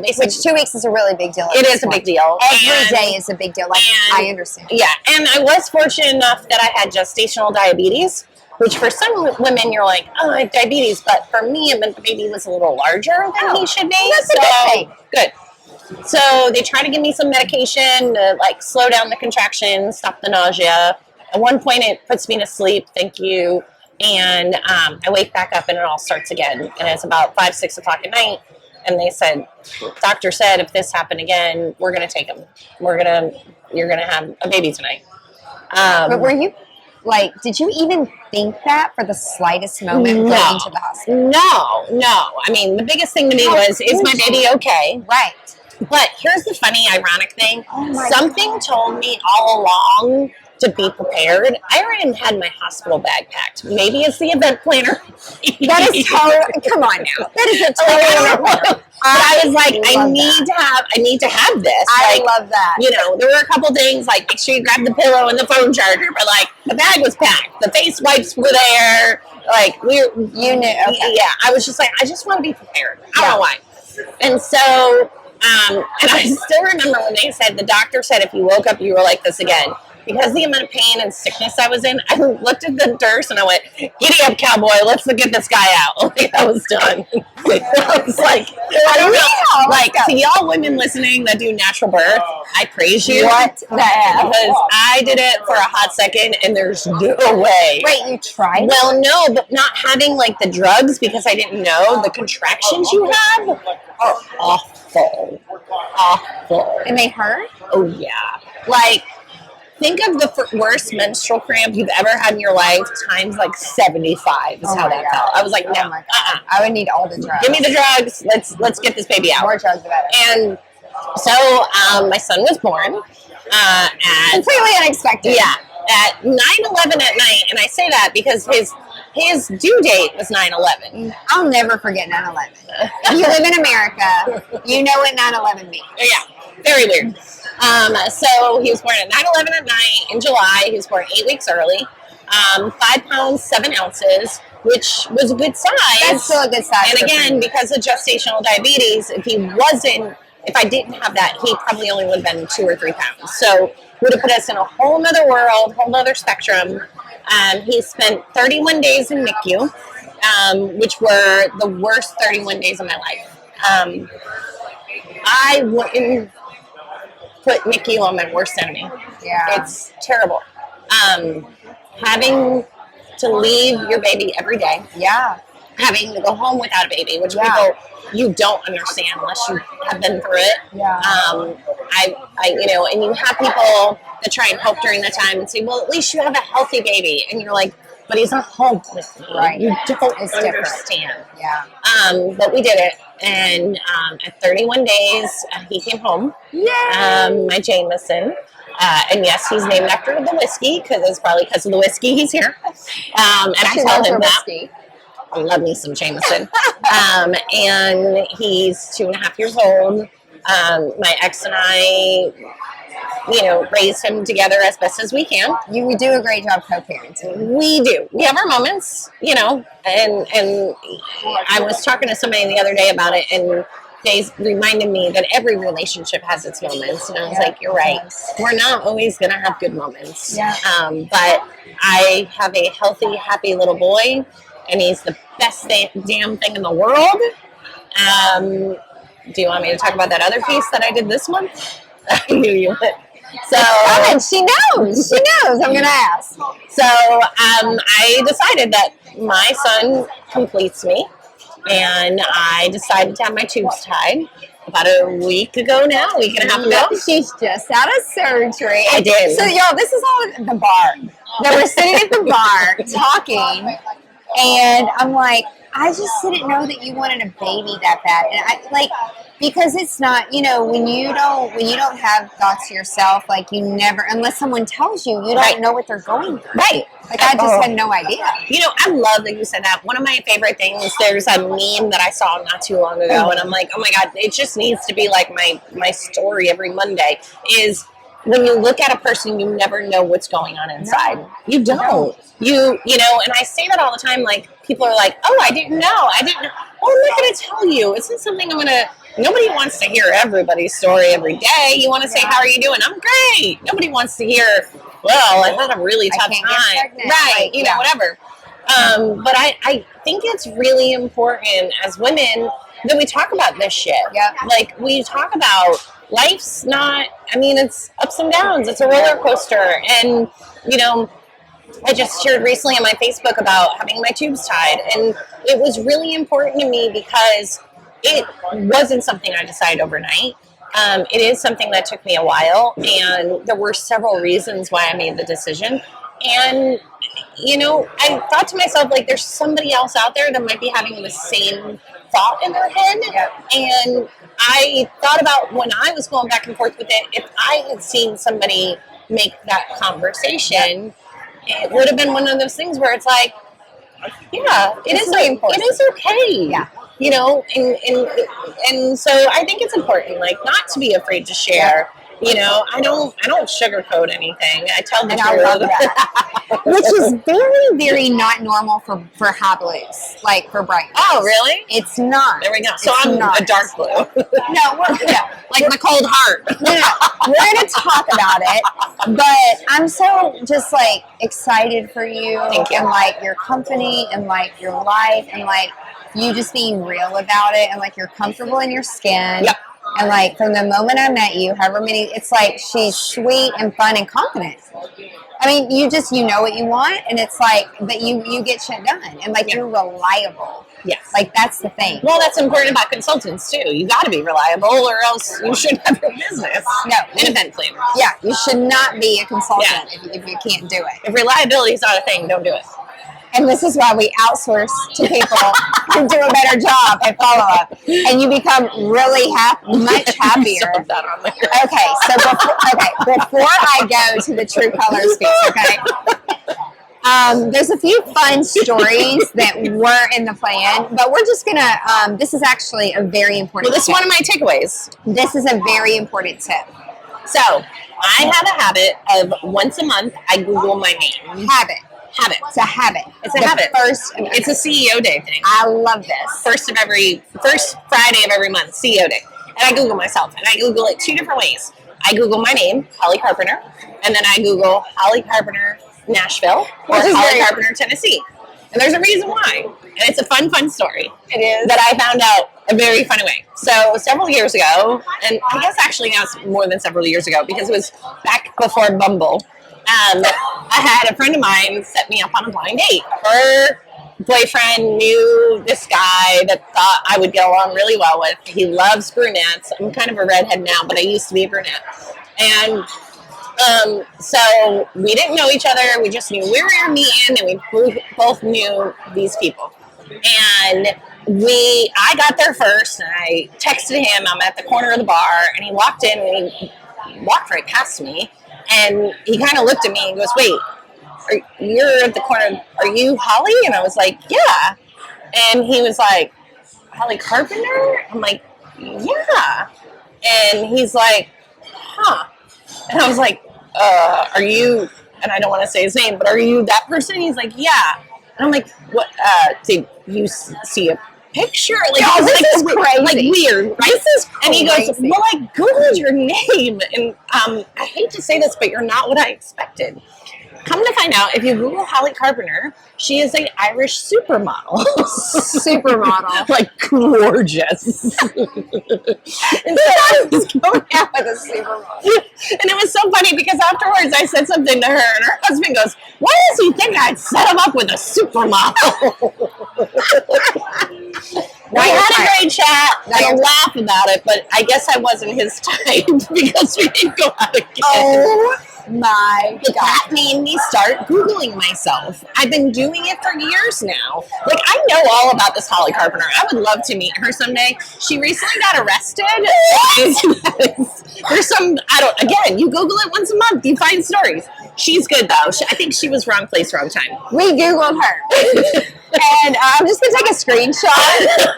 they said, Which 2 weeks is a really big deal. it is a big deal. Every day is a big deal. Like, I understand. Yeah, and I was fortunate enough that I had gestational diabetes, which for some women you're like, oh, I have diabetes, but for me it meant the baby was a little larger than he should be. That's a good thing. Good. So they try to give me some medication to, like, slow down the contractions, stop the nausea. At one point it puts me to sleep, thank you. And I wake back up and it all starts again. And it's about 5, 6 o'clock at night. And they said, doctor said, if this happened again, we're going to take him. You're going to have a baby tonight. But were you, like, did you even think that for the slightest moment going to the hospital? No. I mean, the biggest thing to me was, is my baby okay? Right. But here's the funny, ironic thing. Oh Something told me all along to be prepared. I already had my hospital bag packed. Maybe it's the event planner. That is totally, come on now. That is a totally I was like, I need to have this. I like, love that. You know, there were a couple things like make sure you grab the pillow and the phone charger, but like the bag was packed. The face wipes were there. Like you knew. Okay. Yeah. I was just like, I just want to be prepared. I don't know why. And so, and I still remember when they said, the doctor said, if you woke up, you were like this again. Because the amount of pain and sickness I was in, I looked at the nurse and I went, giddy up, cowboy, let's get this guy out. Like, I was done. I was like, I don't know. Like, to y'all women listening that do natural birth, I praise you. What the hell? Because I did it for a hot second and there's no way. Wait, you tried? Well, no, but not having, like, the drugs because I didn't know the contractions you have are awful. Awful. And they hurt? Oh, yeah. Like, think of the worst menstrual cramp you've ever had in your life times like 75 is how that felt. I was like, no, I would need all the drugs. give me the drugs. Let's get this baby out. More drugs, the better. And so my son was born at Completely unexpected. yeah at 9:11 at night, and I say that because his due date was 9/11. I'll never forget 9/11. If you live in America, you know what 9/11 means. Yeah, very weird. So he was born at 9/11 at night in July. He was born 8 weeks early. 5 pounds, 7 ounces, which was a good size. That's still a good size. And again, because of gestational diabetes, if I didn't have that, he probably only would have been 2 or 3 pounds. So would have put us in a whole nother world, whole nother spectrum. He spent 31 days in NICU, which were the worst 31 days of my life. I wouldn't put NICU on my worst enemy. Yeah. It's terrible. Having to leave your baby every day. Yeah. Having to go home without a baby, which people, you don't understand unless you have been through it. Yeah. And you have people that try and help during that time and say, well, at least you have a healthy baby. And you're like, but he's not home with me. Right. You don't understand. Yeah. But we did it. And at 31 days, he came home. Yay! My Jameson. And yes, he's named after the whiskey, because it's probably because of the whiskey he's here. And I tell him that. Whiskey. I love me some Jameson. And he's 2.5 years old. My ex and I, raised him together as best as we can. We do a great job co-parenting. We do. We have our moments, and I was talking to somebody the other day about it, and they reminded me that every relationship has its moments. And I was like, you're right. We're not always going to have good moments. Yeah. But I have a healthy, happy little boy, and he's the best damn thing in the world. Do you want me to talk about that other piece that I did this month? I knew you would. So she knows. She knows. I'm going to ask. So I decided that my son completes me, and I decided to have my tubes tied about a week ago now, a week and a half ago. She's just out of surgery. I did. So y'all, this is all at the bar. Now we're sitting at the bar talking, and I'm like, I just didn't know that you wanted a baby that bad. And I like, because it's not, when you don't have thoughts yourself, like you never, unless someone tells you, you don't know what they're going through. Right. Like I just had no idea. I love that you said that. One of my favorite things, there's a meme that I saw not too long ago, and I'm like, oh my God, it just needs to be like my story every Monday, is when you look at a person, you never know what's going on inside. No. You don't. And I say that all the time, like, people are like, oh, I didn't know. Well, I'm not going to tell you. It's not something nobody wants to hear everybody's story every day. You want to say, how are you doing? I'm great. Nobody wants to hear, well, I had a really tough time. Right. Whatever. But I think it's really important as women that we talk about this shit. Yeah. Like, we talk about life's not, it's ups and downs. It's a roller coaster. And, I just shared recently on my Facebook about having my tubes tied. And it was really important to me because it wasn't something I decided overnight. It is something that took me a while. And there were several reasons why I made the decision. And, I thought to myself, like, there's somebody else out there that might be having the same thought in their head. And I thought about when I was going back and forth with it, if I had seen somebody make that conversation, it would have been one of those things where it's like, yeah, it is okay. Yeah. And so I think it's important, like, not to be afraid to share. I don't sugarcoat anything. I tell the truth. I love that. Which is very, very not normal for high blues, like for bright blues. Oh, really? It's not. There we go. So I'm a dark blue. No, like the cold heart. No. We're going to talk about it, but I'm so just like excited for you. Thank you. And like your company and like your life and like you just being real about it and like you're comfortable in your skin. Yep. And like from the moment I met you, it's like she's sweet and fun and confident. You know what you want, and it's like that you get shit done, and like you're reliable. Yes, like that's the thing. Well, that's important about consultants too. You got to be reliable, or else you shouldn't have your business. No, an event planner. Yeah, you should not be a consultant if you can't do it. If reliability is not a thing, don't do it. And this is why we outsource to people who do a better job at follow-up. And you become really much happier. Okay, so before I go to the true colors piece, okay? There's a few fun stories that were in the plan, but we're just going to, this is actually a very important Well, this is one of my takeaways. This is a very important tip. So, I have a habit of once a month, I Google my name. Habit. Habit. It's a habit. It's a habit. It's a CEO day thing. I love this. First Friday of every month, CEO day. And I Google myself, and I Google it 2 different ways. I Google my name, Holly Carpenter, and then I Google Holly Carpenter Nashville or Holly Carpenter Tennessee. And there's a reason why. And it's a fun story. It is. That I found out a very funny way. So several years ago, and I guess actually now it's more than several years ago because it was back before Bumble. I had a friend of mine set me up on a blind date. Her boyfriend knew this guy that thought I would get along really well with. He loves brunettes. I'm kind of a redhead now, but I used to be a brunette. And so we didn't know each other. We just knew we were going to meet in, and we both knew these people. And I got there first, and I texted him. I'm at the corner of the bar, and he walked in, and he walked right past me. And he kind of looked at me and goes, "Wait, you're at the corner. Are you Holly?" And I was like, "Yeah." And he was like, "Holly Carpenter?" I'm like, "Yeah." And he's like, "Huh." And I was like, "Are you?" And I don't want to say his name, but are you that person? He's like, "Yeah." And I'm like, "What? Did you see a picture?" Like, oh, this is crazy. Like weird, right? This is crazy. And he goes, "Well, I Googled your name, and I hate to say this, but you're not what I expected." Come to find out, if you Google Holly Carpenter, she is an Irish supermodel. Supermodel. Like, gorgeous. And I was going out with a supermodel. And it was so funny because afterwards I said something to her, and her husband goes, "Why does he think I'd set him up with a supermodel?" We had a great chat and a laugh about it, but I guess I wasn't his type because we didn't go out again. Oh my God. That made me start Googling myself. I've been doing it for years now. Like, I know all about this Holly Carpenter. I would love to meet her someday. She recently got arrested. There's some, again, you Google it once a month, you find stories. She's good, though. I think she was wrong place, wrong time. We Googled her. And I'm just going to take a screenshot.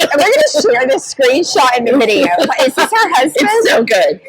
And we're going to share this screenshot in the video. Is this her husband? It's so good.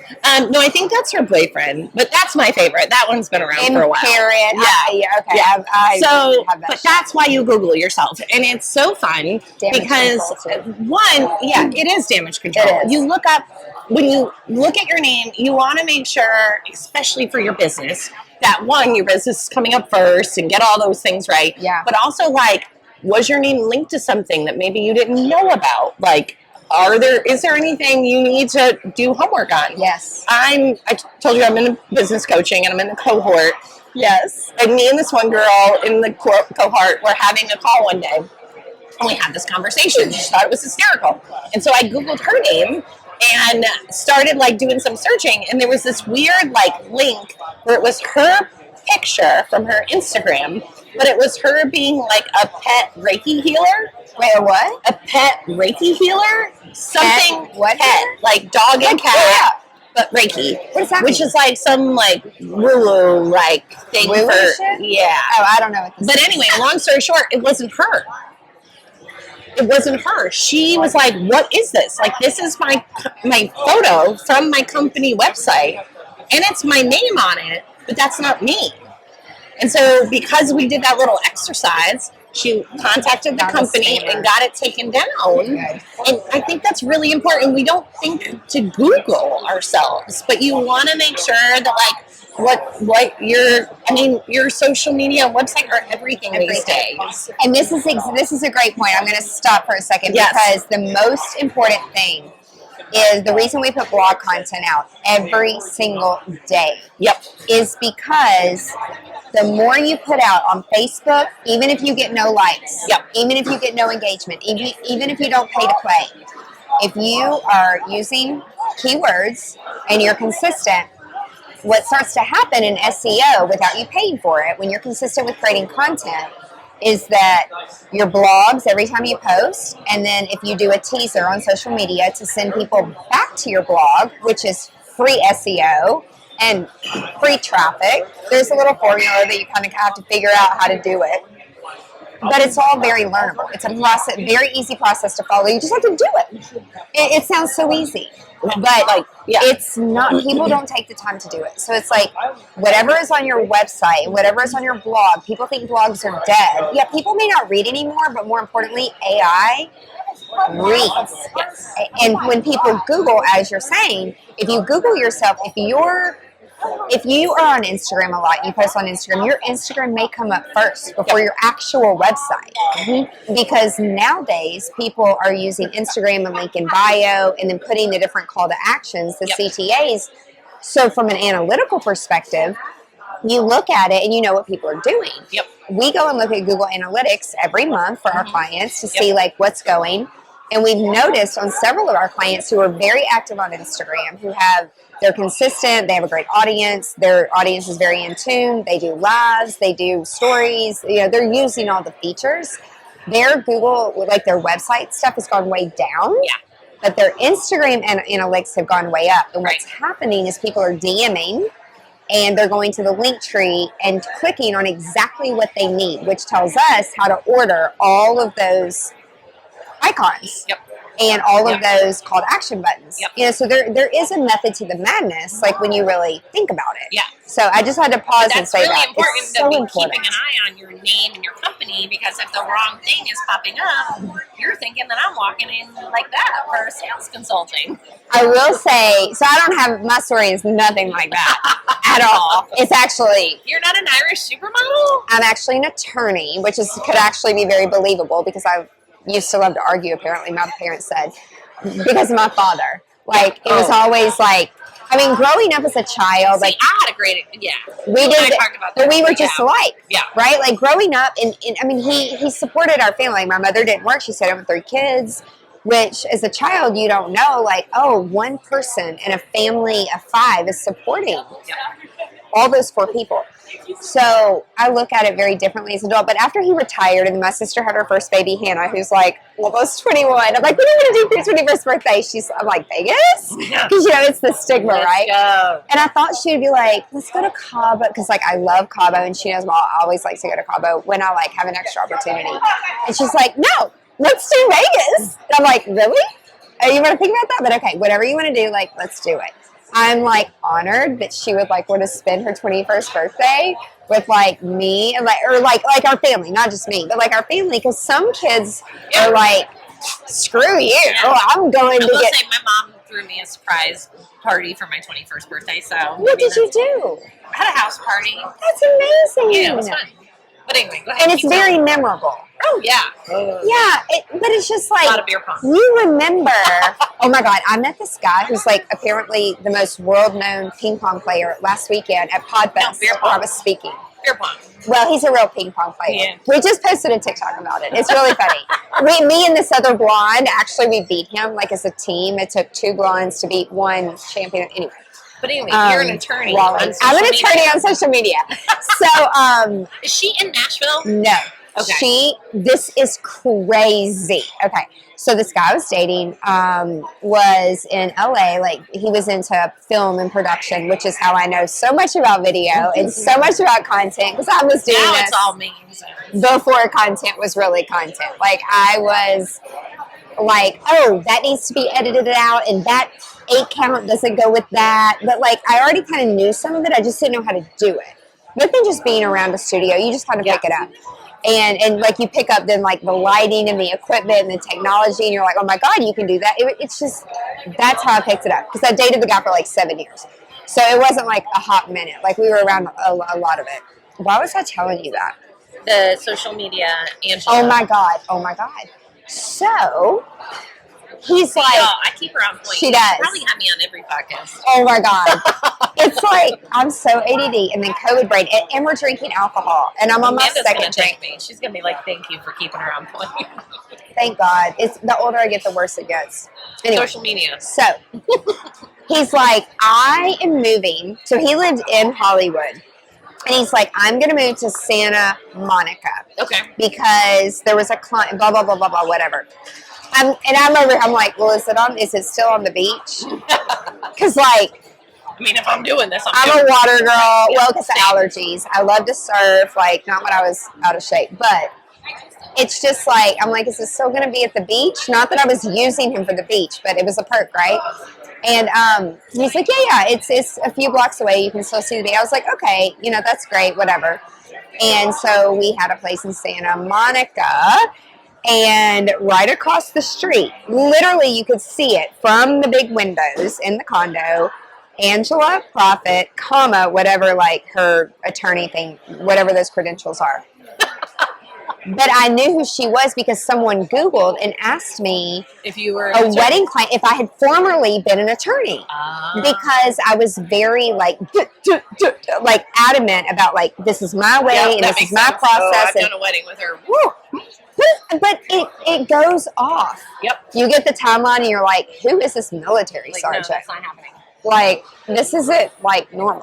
No, I think that's her boyfriend. But that's my favorite. That one's been around for a while. Yeah. Okay. Yeah. I have that. But that's why you Google yourself. And it's so fun because, it is damage control. It is. You look up, when you look at your name, you want to make sure, especially for your business, that one, your business is coming up first and get all those things right. Yeah. But also, like, was your name linked to something that maybe you didn't know about? Like, is there anything you need to do homework on? Yes. I told you I'm in business coaching and I'm in the cohort. Yes. And me and this one girl in the cohort were having a call one day. And we had this conversation. She thought it was hysterical. And so I Googled her name and started like doing some searching. And there was this weird like link where it was her picture from her Instagram, but it was her being like a pet Reiki healer. Wait, a what? A pet Reiki healer? Something what? Pet, like dog and cat, but Reiki. What does that Which mean? is like some like woo-woo like thing Woo-woo for shit? yeah. Oh, I don't know what this But is. anyway, long story short, it wasn't her. It wasn't her. She was like, "What is this? Like, this is my photo from my company website, and it's my name on it, but that's not me." And so, because we did that little exercise, she contacted the company and got it taken down. And I think that's really important. We don't think to Google ourselves, but you want to make sure that, like, what your social media and website are everything these days. And this is a great point. I'm going to stop for a second because the most important thing is the reason we put blog content out every single day. Yep. Is because the more you put out on Facebook, even if you get no likes, even if you get no engagement, even if you don't pay to play, if you are using keywords and you're consistent, what starts to happen in SEO without you paying for it, when you're consistent with creating content, is that your blogs, every time you post, and then if you do a teaser on social media to send people back to your blog, which is free SEO and free traffic, there's a little formula that you kind of have to figure out how to do it. But it's all very learnable. It's a process, very easy process to follow. You just have to do it. It sounds so easy. But like Yeah. It's not, people don't take the time to do it. So it's like, whatever is on your website, whatever is on your blog, people think blogs are dead. Yeah, people may not read anymore, but more importantly, AI reads. Yes. And when people Google, as you're saying, if you Google yourself, if you are on Instagram a lot, you post on Instagram, your Instagram may come up first before your actual website. Mm-hmm. Because nowadays, people are using Instagram and link in bio and then putting the different call to actions, the CTAs. So from an analytical perspective, you look at it and you know what people are doing. Yep. We go and look at Google Analytics every month for our clients to see like what's going. And we've noticed on several of our clients who are very active on Instagram, they're consistent, they have a great audience, their audience is very in tune, they do lives, they do stories, they're using all the features. Their Google, like their website stuff has gone way down. Yeah. But their Instagram analytics have gone way up. And what's happening is people are DMing and they're going to the link tree and clicking on exactly what they need, which tells us how to order all of those icons and all of those call to action buttons. So there is a method to the madness, like when you really think about it. Yeah. So I just had to pause and say really that. Important it's to so be important. keeping an eye on your name and your company, because if the wrong thing is popping up, you're thinking that I'm walking in like that for sales consulting. I will say, so I don't have, my story is nothing like that at all. It's actually... You're not an Irish supermodel? I'm actually an attorney, which could actually be very believable because I used to love to argue, apparently, my parents said, because of my father. Like, it was always like, I mean, growing up as a child, See, like... I had a great... Yeah. We did, I talked about that. but we were just alike. Yeah. Right? Like, growing up, and I mean, he supported our family. My mother didn't work. She stayed home with 3 kids. Which, as a child, you don't know, like, oh, one person in a family of 5 is supporting all those 4 people. So I look at it very differently as an adult. But after he retired, and my sister had her first baby, Hannah, who's like almost 21. I'm like, what do you want to do for your 21st birthday? I'm like, Vegas? Because, it's the stigma, right? Go. And I thought she would be like, let's go to Cabo. Because, like, I love Cabo, and she knows I always like to go to Cabo when I, like, have an extra opportunity. And she's like, no. Let's do Vegas. And I'm like, really? Oh, you want to think about that? But okay, whatever you want to do, like, let's do it. I'm like honored that she would like want to spend her 21st birthday with like me and like, or like our family, not just me, but like our family. Because some kids are like, screw you. Oh, I'm going to get. Say my mom threw me a surprise party for my 21st birthday. So what did you do? I had a house party. That's amazing. Yeah, it was fun. But anyway, go ahead. And it's very memorable. Oh, yeah. Yeah, but it's just like, a lot of beer pong. You remember, oh my God, I met this guy who's like apparently the most world-known ping pong player last weekend at Podfest where I was speaking. Beer pong. Well, he's a real ping pong player. Yeah. We just posted a TikTok about it. It's really funny. Me and this other blonde, actually we beat him like as a team. It took 2 blondes to beat 1 champion. Anyway. But anyway, you're an attorney. I'm an attorney on social media. So, is she in Nashville? No. Okay. This is crazy. Okay. So this guy I was dating was in LA. Like, he was into film and production, which is how I know so much about video and so much about content, because I was doing now this it's all memes. before content was really content. Like, I was like, oh, that needs to be edited out, and that 8 count doesn't go with that. But like, I already kind of knew some of it. I just didn't know how to do it. Nothing just being around a studio. You just kind of pick it up. And like, you pick up then like the lighting and the equipment and the technology, and you're like, oh my God, you can do that. It's just, that's how I picked it up. Because I dated the guy for like 7 years. So it wasn't like a hot minute. Like, we were around a lot of it. Why was I telling you that? The social media, Angela. Oh my God. So he's like, I keep her on point. She does. She probably have me on every podcast. Oh my God. It's like, I'm so ADD, and then COVID brain, and we're drinking alcohol, and I'm on my second drink. She's going to be like, thank you for keeping her on point. Thank God. It's the older I get, the worse it gets. Anyway, social media. So he's like, I am moving. So he lived in Hollywood. And he's like, I'm going to move to Santa Monica. Okay. Because there was a client, blah, blah, blah, blah, blah, whatever. I'm like, well, is it still on the beach? Because, like, I mean, if I'm doing this, I'm a water girl. Well, because of allergies. I love to surf. Like, not when I was out of shape. But it's just like, I'm like, is this still going to be at the beach? Not that I was using him for the beach, but it was a perk, right? And he's like, yeah, it's a few blocks away. You can still see the beach. I was like, okay, that's great, whatever. And so we had a place in Santa Monica, and right across the street, literally you could see it from the big windows in the condo, Angela Proffitt, whatever, like her attorney thing, whatever those credentials are. But I knew who she was because someone Googled and asked me if you were a wedding client, if I had formerly been an attorney. Because I was very like adamant about like, this is my way and this is my process. I've done a wedding with her. Woo. But it goes off. Yep. You get the timeline and you're like, who is this military sergeant? No, that's not happening. Like, this isn't like normal.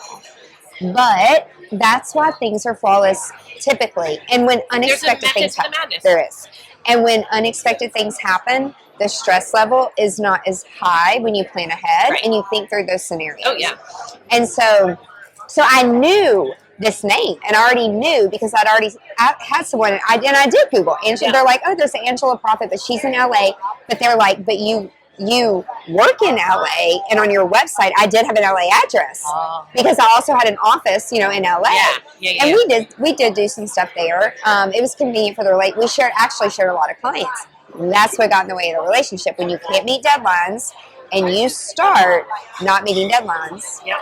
But that's why things are flawless typically. And when unexpected things happen, there is. And when unexpected things happen, the stress level is not as high when you plan ahead and you think through those scenarios. Oh, yeah. And so I knew this name, and I already knew because I had someone, and I did Google. And they're like, oh, there's Angela Proffitt, but she's in LA. But they're like, but you work in LA, and on your website, I did have an LA address because I also had an office, in LA. Yeah. And we did do some stuff there. It was convenient for the We actually shared a lot of clients. And that's what got in the way of the relationship. When you can't meet deadlines and you start not meeting deadlines. Yeah.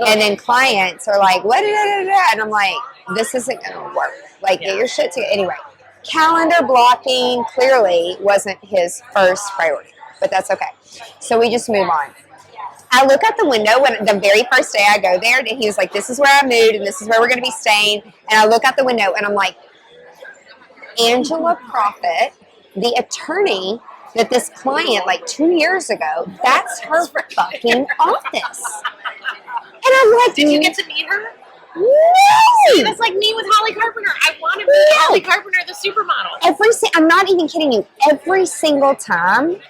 And then clients are like, what? And I'm like, this isn't going to work. Like, get your shit together. Anyway, calendar blocking clearly wasn't his first priority, but that's okay. So we just move on. I look out the window when the very first day I go there, and he was like, this is where I moved, and this is where we're going to be staying. And I look out the window, and I'm like, Angela Proffitt, the attorney that this client, like 2 years ago, that's her fucking office. And I'm like, did you get to meet her? No. See, that's like me with Holly Carpenter. I want to meet Holly Carpenter, the supermodel. I'm not even kidding you. Every single time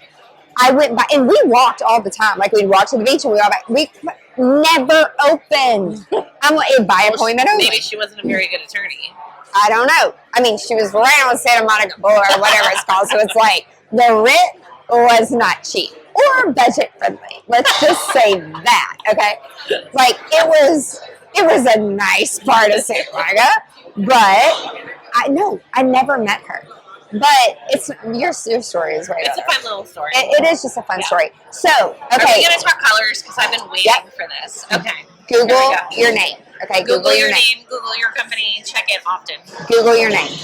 I went by, and we walked all the time. Like, we'd walk to the beach and we all back. We never opened. I'm like, by appointment only. Maybe she wasn't a very good attorney. I don't know. I mean, she was right on Santa Monica Boulevard or whatever it's called. So it's like, the rent was not cheap or budget friendly. Let's just say that, okay? Like, it was a nice part of Santa Monica, but I never met her. But it's your story is right. It's a fun little story. It is just a fun story. So, okay. Are we going to talk colors? Because I've been waiting for this. Okay. Google your name. Okay, Google your name. Google your company. Check it often. Google your name.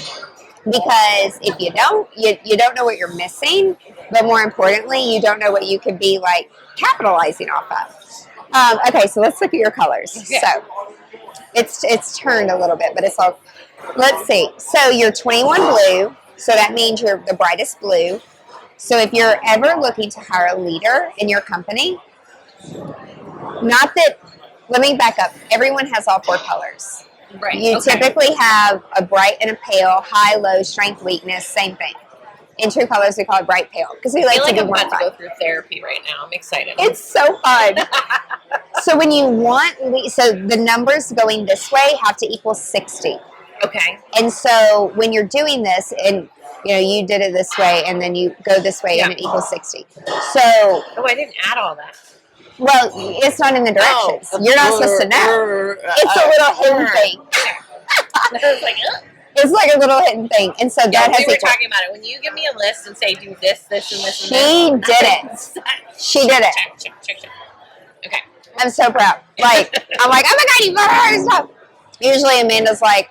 Because if you don't, you don't know what you're missing, but more importantly, you don't know what you could be like capitalizing off of. Okay, so let's look at your colors. Okay. So it's turned a little bit, but it's all. Let's see. So you're 21 blue, so that means you're the brightest blue. So if you're ever looking to hire a leader in your company, not that. Let me back up. Everyone has all 4 colors. Right. You typically have a bright and a pale, high, low, strength, weakness, same thing. In True Colors, we call it bright, pale because we like to be more fun. I'm about to go through therapy right now. I'm excited. It's so fun. So when you so the numbers going this way have to equal 60. Okay. And so when you're doing this, and you did it this way, and then you go this way, and it equals 60. So. Oh, I didn't add all that. Well, it's not in the directions. You're not supposed to know. It's a little hidden thing. It's like a little hidden thing. And so that has we were talking about it. When you give me a list and say, do this, this, and this, and this. She did it. She did it. Check. Okay. I'm so proud. Like, I'm like, oh my God, you better hurry stop. Usually Amanda's like,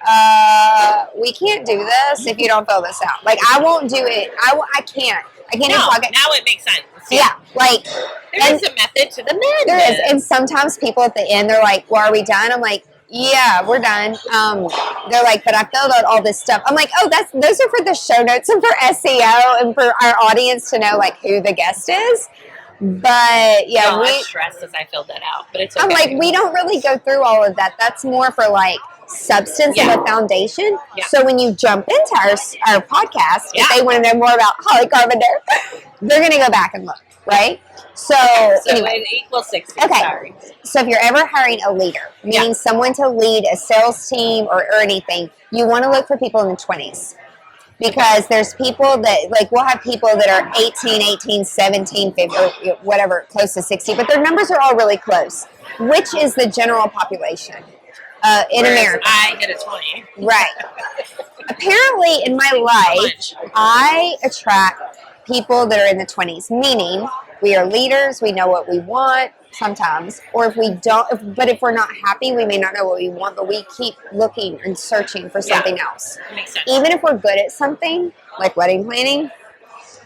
we can't do this if you don't fill this out. Like, I won't do it. I can't. Now it makes sense. Yeah, like there's a method to the madness. There is, and sometimes people at the end they're like, "Well, are we done?" I'm like, "Yeah, we're done." They're like, "But I filled out all this stuff." I'm like, "Oh, those are for the show notes and for SEO and for our audience to know like who the guest is." But yeah, I'm stressed as I filled that out, but it's okay. I'm like, we don't really go through all of that. That's more for like substance and a foundation. Yeah. So when you jump into our podcast, if they want to know more about Holly Carpenter, they're going to go back and look, right? So anyway, it equals 60. Okay. Sorry. So if you're ever hiring a leader, meaning someone to lead a sales team or anything, you want to look for people in the 20s. because there's people that, like, we'll have people that are 18, 17, 50, or whatever, close to 60, but their numbers are all really close. Which is the general population in America? I hit a 20. Right. Apparently, in my life, I attract people that are in the 20s, meaning we are leaders, we know what we want sometimes, or if we don't, but if we're not happy, we may not know what we want, but we keep looking and searching for something else. That makes sense. Even if we're good at something, like wedding planning,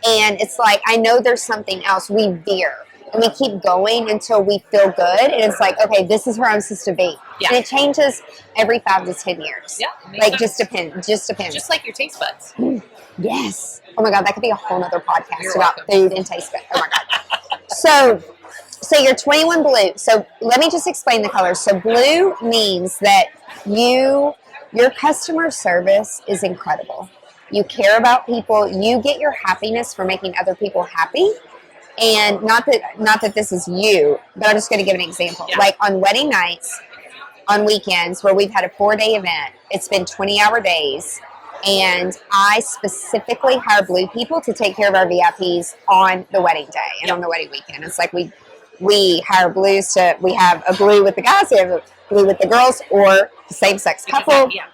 and it's like, I know there's something else, we veer. And we keep going until we feel good. And it's like, okay, this is where I'm supposed to be. Yeah. And it changes every 5 to 10 years. Yeah. Like, sense. just depends. Just like your taste buds. Yes. Oh my God, that could be a whole nother podcast You're about welcome. food and taste buds. Oh my God. So you're 21 blue. So let me just explain the colors. So blue means that your customer service is incredible. You care about people. You get your happiness from making other people happy. And not that this is you, but I'm just going to give an example. Yeah. Like on wedding nights, on weekends where we've had a 4-day event, it's been 20-hour days, and I specifically hire blue people to take care of our VIPs on the wedding day and on the wedding weekend. It's like we hire blues we have a blue with the guys, we have a blue with the girls, or the same-sex couple. Yeah.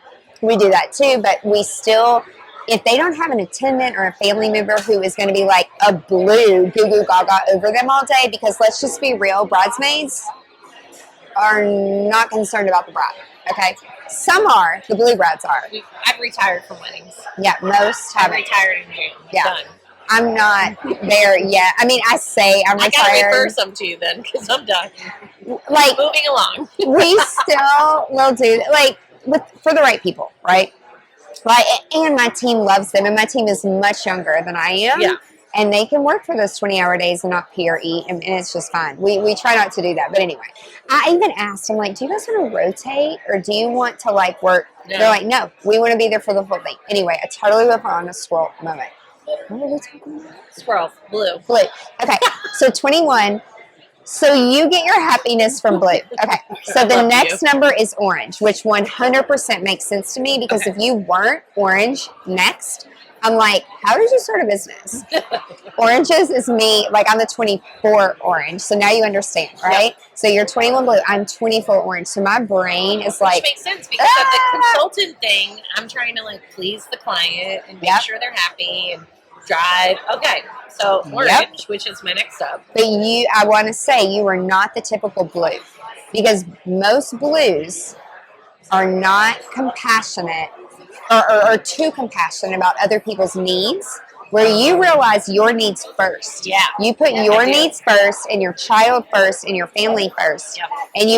We do that too, but we still, if they don't have an attendant or a family member who is going to be like a blue goo goo gaga over them all day, because let's just be real, bridesmaids are not concerned about the bride. Okay, some are. The blue brides are. I've retired from weddings. Yeah, most I haven't. retired in June. Yeah. Done. I'm not there yet. I mean, I say I'm I gotta retired. refer some to you then, because I'm done. Like, Moving along. we still will do, like, for the right people, right? Like, and my team loves them, and my team is much younger than I am. Yeah. And they can work for those 20-hour days and not pee or eat, and it's just fine. We try not to do that. But anyway, I even asked, I'm like, do you guys want to rotate, or do you want to, like, work? No. They're like, no, we want to be there for the full thing. Anyway, I totally went on a squirrel moment. What were we talking about? Squirrel. Blue. Blue. Okay, so 21. So you get your happiness from blue. Okay, so the next number is orange, which 100% makes sense to me, because if you weren't orange next, I'm like, how did you start a business? Oranges is me, like I'm the 24 orange, so now you understand, right? Yep. So you're 21 blue, I'm 24 orange, so my brain is like... Which makes sense, because of the consultant thing, I'm trying to like please the client and make sure they're happy and drive. Okay, so orange, which is my next up. But I want to say you are not the typical blue, because most blues are not compassionate or too compassionate about other people's needs, where you realize your needs first. Yeah. You put your needs first, and your child first, and your family first. Yep. And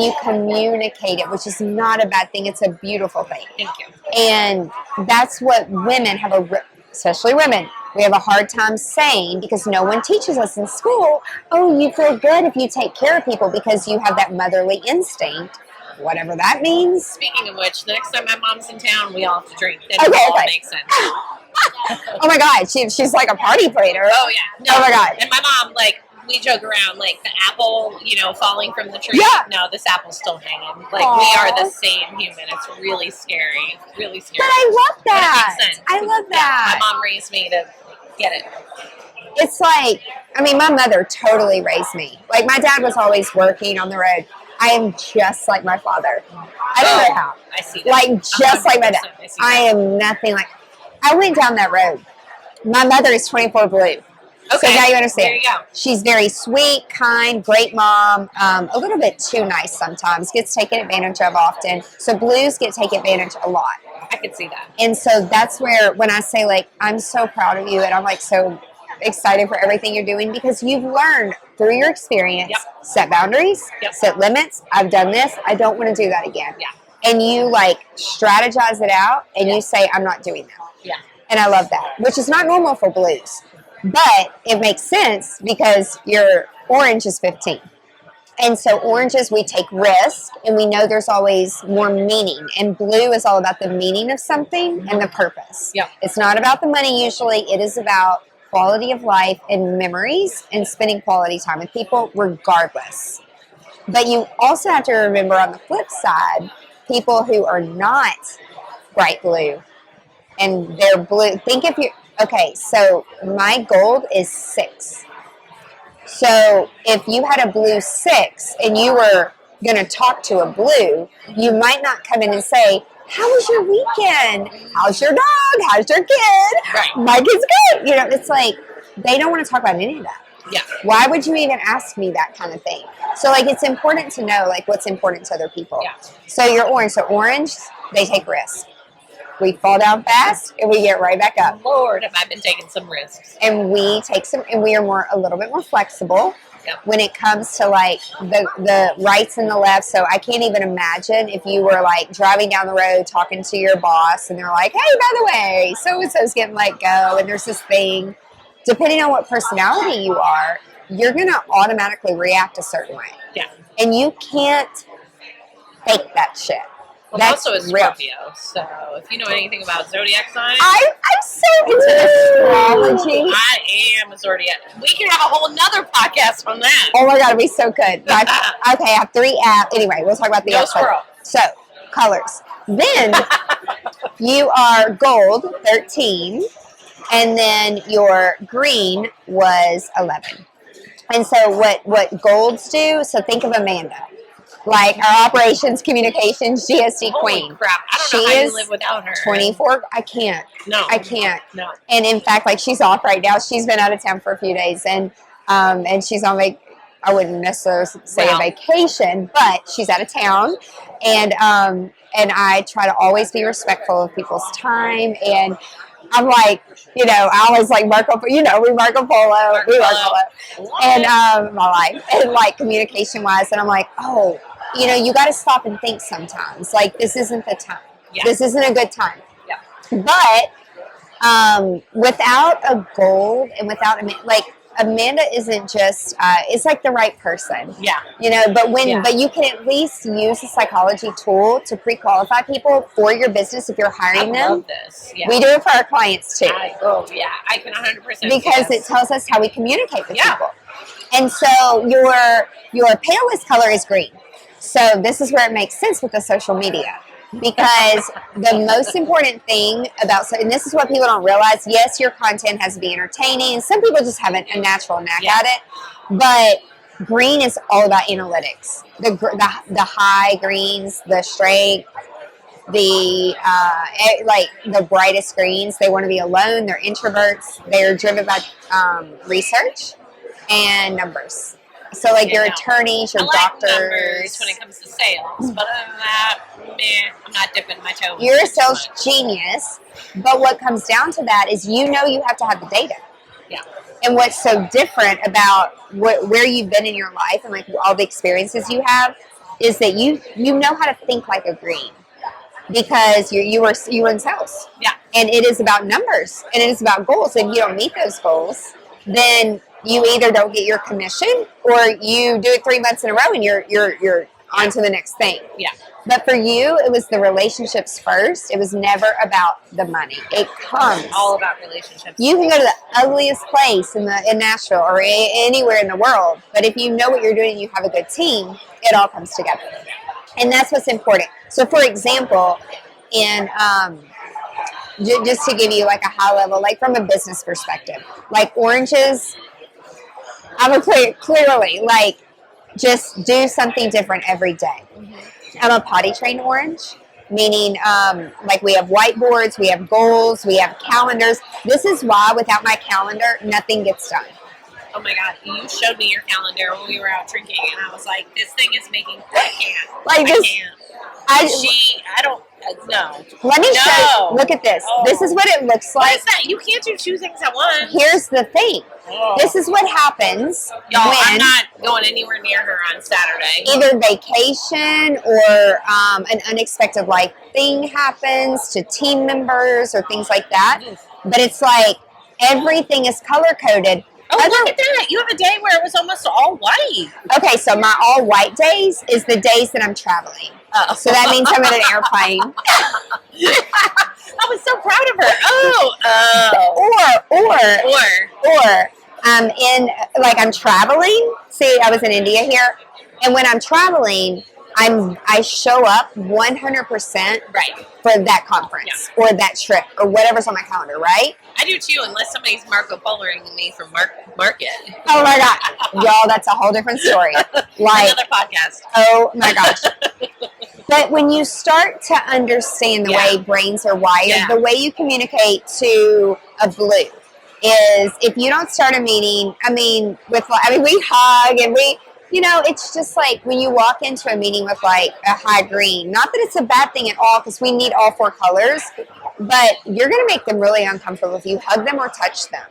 you communicate it, which is not a bad thing. It's a beautiful thing. Thank you. And that's what women have especially women, we have a hard time saying, because no one teaches us in school, oh, you feel good if you take care of people because you have that motherly instinct, whatever that means. Speaking of which, the next time my mom's in town, we all have to drink. Then it all makes sense. Oh my God, she's like a party planner. Oh yeah. No, oh my God. And my mom, like, we joke around, like, the apple, falling from the tree. Yeah. No, this apple's still hanging. Like, Aww. we are the same human. It's really scary. Really scary. But I love that. But it makes sense. I love that. My mom raised me to get it. It's like, I mean, my mother totally raised me. Like, my dad was always working on the road. I am just like my father. I don't know how. I see that. Like, just like my dad. I am nothing like... I went down that road. My mother is 24 blue. Okay. So now you understand. There you go. She's very sweet, kind, great mom, a little bit too nice sometimes, gets taken advantage of often. So blues get taken advantage a lot. I can see that. And so that's where, when I say, like, I'm so proud of you, and I'm like so excited for everything you're doing, because you've learned through your experience, set boundaries, set limits. I've done this. I don't want to do that again. Yeah. And you, like, strategize it out, and you say, I'm not doing that. Yeah. And I love that, which is not normal for blues. But it makes sense because your orange is 15. And so oranges, we take risk, and we know there's always more meaning. And blue is all about the meaning of something and the purpose. Yeah. It's not about the money usually. It is about quality of life and memories and spending quality time with people regardless. But you also have to remember, on the flip side, people who are not bright blue and they're blue. Think if you okay. So my gold is 6. So if you had a blue 6 and you were going to talk to a blue, you might not come in and say, "How was your weekend? How's your dog? How's your kid?" Right. My kid's good. You know, it's like they don't want to talk about any of that. Yeah. Why would you even ask me that kind of thing? So like it's important to know like what's important to other people. Yeah. So you're orange. So orange, they take risks. We fall down fast and we get right back up. Lord, have I been taking some risks. And we take some, and we are a little bit more flexible when it comes to like the rights and the left. So I can't even imagine if you were like driving down the road talking to your boss and they're like, "Hey, by the way, so-and-so's getting let go," and there's this thing. Depending on what personality you are, you're going to automatically react a certain way. Yeah. And you can't fake that shit. Well, That's also a real. Scorpio, so if you know anything about zodiac signs, I'm so into astrology. I am a zodiac. We can have a whole nother podcast on that. Oh my god, it'd be so good. Okay, I have 3 apps. Anyway, we'll talk about the apps. Squirrel. So, colors. Then you are gold, 13, and then your green was 11. And so what golds do, so think of Amanda. Like our operations, communications, GSD queen. Holy crap. I don't know how you live without her. 24. I can't. No. I can't. No. And in fact, like she's off right now. She's been out of town for a few days, and she's on I wouldn't necessarily say a vacation, but she's out of town, and I try to always be respectful of people's time, and I'm like, you know, I always like Marco, you know, we Marco Polo, and my life, and like communication wise, and I'm like, oh, you know, you got to stop and think sometimes. Like, this isn't the time. Yeah. This isn't a good time. Yeah. But without a gold and without like Amanda isn't just it's like the right person. Yeah. You know, but you can at least use a psychology tool to pre-qualify people for your business if you're hiring them. I love this. Yeah. We do it for our clients too. I can 100% because it tells us how we communicate with people. And so your palest color is green. So this is where it makes sense with the social media. Because the most important thing about, and this is what people don't realize, yes, your content has to be entertaining. Some people just have a natural knack at it. But green is all about analytics. The high greens, the strength, like the brightest greens, they want to be alone. They're introverts. They're driven by research and numbers. So like your attorneys, your doctors. Numbers when it comes to sales, but other than that, I'm not dipping my toe. You're a sales genius, but what comes down to that is you have to have the data. Yeah. And what's so different about where you've been in your life and like all the experiences you have is that you know how to think like a green because you were in sales. Yeah. And it is about numbers and it is about goals. If you don't meet those goals, then you either don't get your commission or you do it 3 months in a row and you're on to the next thing. Yeah. But for you, it was the relationships first. It was never about the money. It comes. It's all about relationships. You can go to the ugliest place in Nashville or anywhere in the world, but if you know what you're doing and you have a good team, it all comes together. And that's what's important. So for example, in just to give you like a high level, like from a business perspective, like oranges, I'm a clearly like just do something different every day. Mm-hmm. I'm a potty trained orange, meaning like we have whiteboards, we have goals, we have calendars. This is why without my calendar, nothing gets done. Oh my God, you showed me your calendar when we were out drinking, and I was like, this thing is making, I can't. Like this, I don't, no. Let me show you. Look at this. Oh. This is what it looks like. What is that? You can't do 2 things at once. Here's the thing. Oh. This is what happens Y'all, when I'm not going anywhere near her on Saturday. Either vacation or an unexpected life thing happens to team members or things like that. But it's like everything is color-coded. Oh, look at that. You have a day where it was almost all white. Okay, so my all white days is the days that I'm traveling. Oh. So that means I'm in an airplane. I was so proud of her. Or I'm traveling. See, I was in India here. And when I'm traveling, I show up 100% Right. for that conference or that trip or whatever's on my calendar, right? I do too, unless somebody's Marco Poloing me from Market. Oh my God. Y'all, that's a whole different story. Like, another podcast. Oh my gosh. But when you start to understand the way brains are wired, the way you communicate to a blue is if you don't start a meeting, we hug and it's just like when you walk into a meeting with like a high green, not that it's a bad thing at all because we need all 4 colors, but you're going to make them really uncomfortable if you hug them or touch them.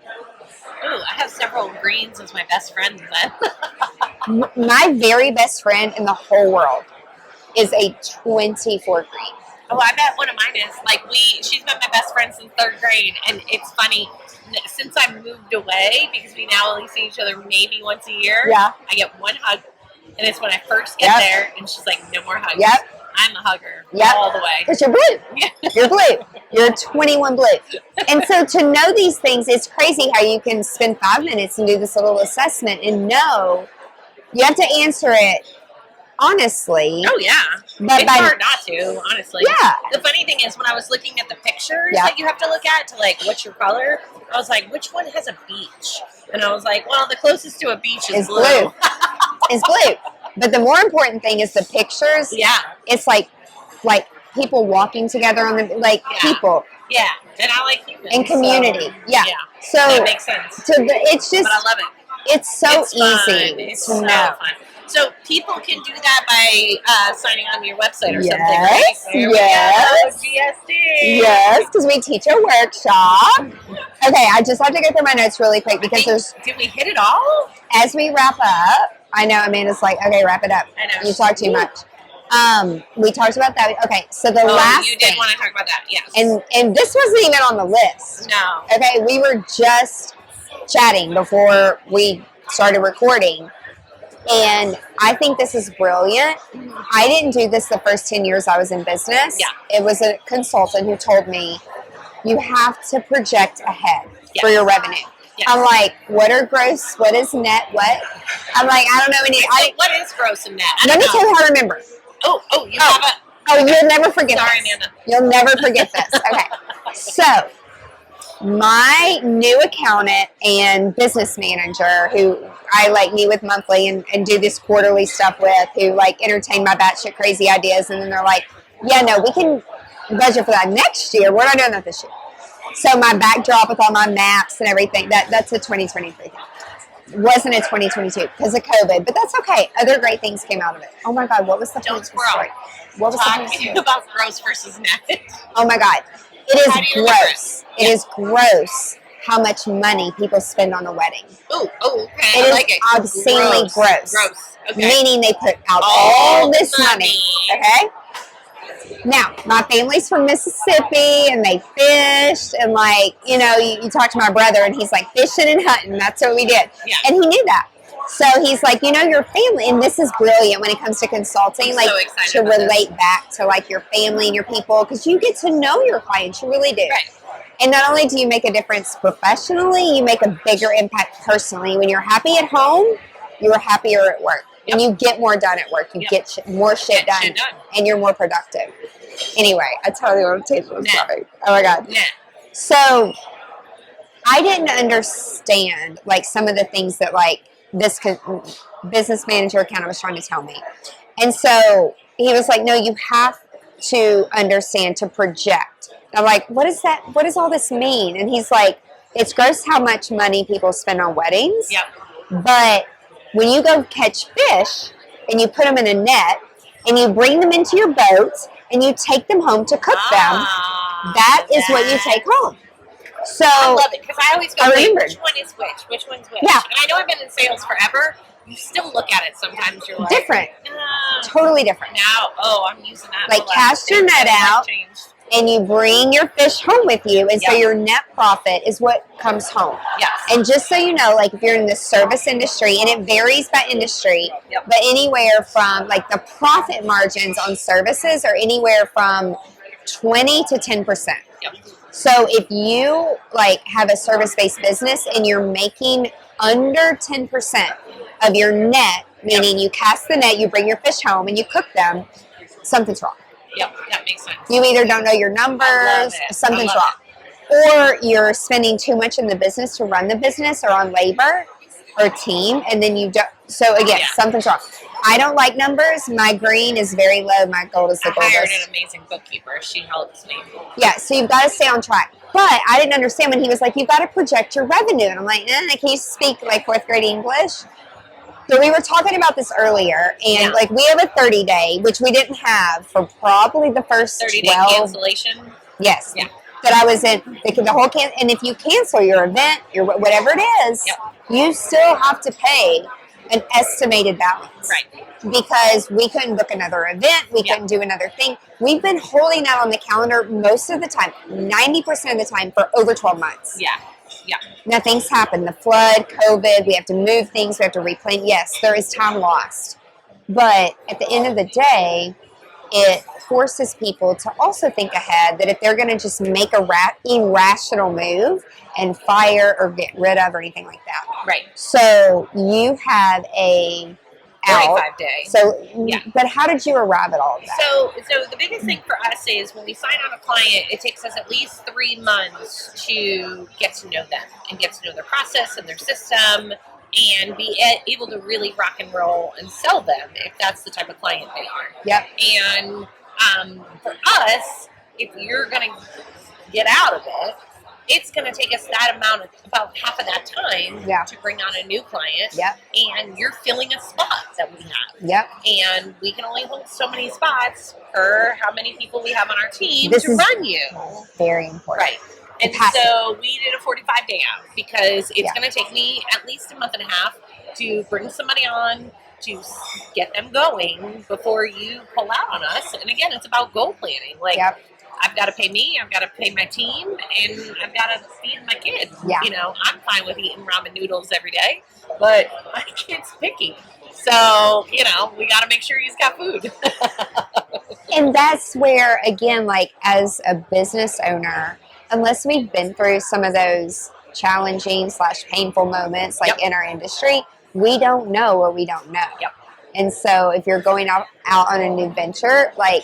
Ooh, I have several greens as my best friends then. My very best friend in the whole world is a 24 green. Oh, I bet one of mine is. Like, she's been my best friend since 3rd grade, and it's funny, since I moved away, because we now only see each other maybe once a year, I get one hug, and it's when I first get there, and she's like, no more hugs. I'm a hugger all the way. Because you're blue. You're blue. You're 21 blue. And so to know these things, it's crazy how you can spend 5 minutes and do this little assessment and know you have to answer it honestly. Oh, yeah. But it's hard not to, honestly. Yeah. The funny thing is when I was looking at the pictures that you have to look at to, like, what's your color, I was like, which one has a beach? And I was like, well, the closest to a beach is blue. It's blue. But the more important thing is the pictures. Yeah. It's like people walking together on the, people. Yeah. And I like humans. And community. So, So that makes sense. It's just. But I love it. It's so easy. It's so fun. So people can do that by signing on to your website or something, right? Yes. GSD. Yes, because we teach a workshop. Okay, I just have to go through my notes really quick because Did we hit it all? As we wrap up, I know Amanda's like, okay, wrap it up. I know. You talk too much. We talked about that. Okay, so the last you did want to talk about that, yes. And this wasn't even on the list. No. Okay, we were just chatting before we started recording. And I think this is brilliant. I didn't do this the first 10 years I was in business. Yeah. It was a consultant who told me, you have to project ahead for your revenue. Yes. I'm like, what are gross? What is net? What? I'm like, I don't know any. What is gross and net? Let me tell you how to remember. You have a. Oh, you'll never forget Sorry, this. Amanda. You'll never forget this. Okay. So, my new accountant and business manager who I meet with monthly and do this quarterly stuff with, who entertain my batshit crazy ideas, and then they're like, yeah, no, we can budget for that next year. We're not doing that this year. So my backdrop with all my maps and everything, that's a 2023 thing. It wasn't a 2022 because of COVID, but that's okay. Other great things came out of it. Oh my God, what was the point story? What was the point story? About gross versus net. Oh my God. It is gross. It is gross how much money people spend on a wedding. Oh, okay. It is obscenely gross. Gross. Okay. Meaning they put out all this money. Okay? Now, my family's from Mississippi and they fished and you talk to my brother and he's like fishing and hunting. That's what we did. Yeah. And he knew that. So he's like, your family, and this is brilliant when it comes to consulting, to relate back to your family and your people, because you get to know your clients. You really do. Right. And not only do you make a difference professionally, you make a bigger impact personally. When you're happy at home, you're happier at work. Yep. And you get more done at work. You get more shit done. And you're more productive. Anyway, I totally want to take this topic. Oh my God. Yeah. So I didn't understand some of the things that this business manager accountant was trying to tell me. And so he was like, no, you have to understand to project. And I'm like, what is that? What does all this mean? And he's like, it's gross how much money people spend on weddings. Yep. But when you go catch fish and you put them in a net and you bring them into your boat and you take them home to cook them, that is what you take home. So I love it because I always go, which one is which? Which one's which? Yeah. And I know I've been in sales forever. You still look at it sometimes. You're like, different. Totally different. Now, I'm using that. Cast your net out and you bring your fish home with you. And so your net profit is what comes home. Yes. And just so you know, if you're in the service industry, and it varies by industry, but anywhere from the profit margins on services are anywhere from 20 to 10%. Yep. So if you have a service-based business and you're making under 10% of your net meaning you cast the net, you bring your fish home, and you cook them, something's wrong. Yep, that makes sense. You either don't know your numbers, something's wrong. Or you're spending too much in the business to run the business or on labor or team, and then you don't. So again, something's wrong. I don't like numbers. My green is very low. My gold is the goldest. I hired an amazing bookkeeper. She helps me. Yeah, so you've got to stay on track. But I didn't understand when he was like, you've got to project your revenue. And I'm like, can you speak like 4th grade English? So we were talking about this earlier, and like we have a 30-day, which we didn't have for probably the first 30-day cancellation. Yes. Yeah. That I was in the whole and if you cancel your event, your whatever it is, you still have to pay an estimated balance. Right. Because we couldn't book another event, we couldn't do another thing. We've been holding that on the calendar most of the time, 90% of the time for over 12 months. Yeah. Yeah. Now things happen, the flood, COVID, we have to move things, we have to replan. Yes, there is time lost. But at the end of the day, it forces people to also think ahead that if they're going to just make a irrational move and fire or get rid of or anything like that. Right. So you have a 45-day. So, but how did you arrive at all of that? So the biggest thing for us is when we sign on a client, it takes us at least 3 months to get to know them and get to know their process and their system and be able to really rock and roll and sell them if that's the type of client they are. Yep. And for us, if you're going to get out of it, it's going to take us that amount of, about half of that time to bring on a new client. Yep. And you're filling a spot that we have. Yep. And we can only hold so many spots for how many people we have on our team to run you. Very important. Right. And so we did a 45-day out because it's going to take me at least a month and a half to bring somebody on, to get them going before you pull out on us. And again, it's about goal planning. Like, I've got to pay me, I've got to pay my team, and I've got to feed my kids. Yeah. You know, I'm fine with eating ramen noodles every day, but my kid's picky. So, you know, we got to make sure he's got food. And that's where, again, like as a business owner, unless we've been through some of those challenging / painful moments, like in our industry, we don't know what we don't know. Yep. And so if you're going out on a new venture, like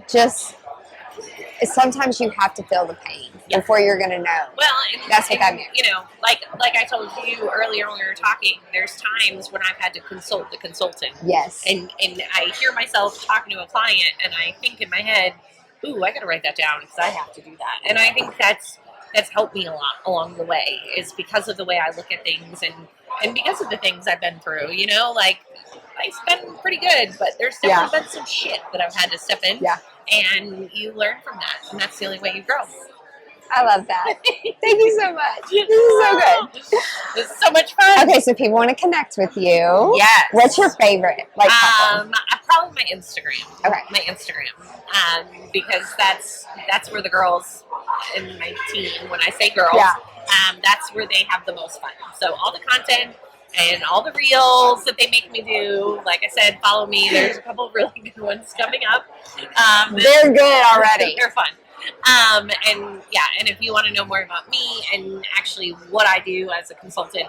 just sometimes you have to feel the pain before you're going to know. Well, that's what that means. You know, like I told you earlier when we were talking, there's times when I've had to consult the consultant. Yes. And I hear myself talking to a client and I think in my head, ooh, I got to write that down because I have to do that. And I think that's helped me a lot along the way, is because of the way I look at things and because of the things I've been through, you know, like life's been pretty good, but there's definitely been some shit that I've had to step in. Yeah. And you learn from that, and that's the only way you grow. I love that. Thank you so much. This is so good. It's so much fun. Okay, so people want to connect with you. Yes. What's your favorite? Like, probably my Instagram. Okay. My Instagram, because that's where the girls in my team. When I say girls, that's where they have the most fun. So all the content and all the reels that they make me do, like I said, follow me. There's a couple of really good ones coming up. They're good already. They're fun. And if you want to know more about me and actually what I do as a consultant,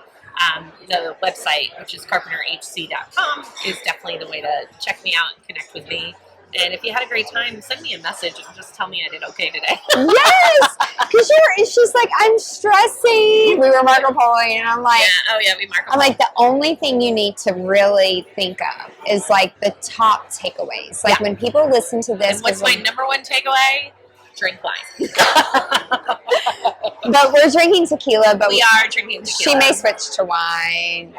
the website, which is carpenterhc.com, is definitely the way to check me out and connect with me. And if you had a great time, send me a message and just tell me I did okay today. Yes! Because she's like, I'm stressing. We were Marco Poloing, and I'm like, we Marco Polo. I'm like, the only thing you need to really think of is like the top takeaways. Like when people listen to this. And what's my number one takeaway? Drink wine. But we're drinking tequila. But we are drinking tequila. She may switch to wine.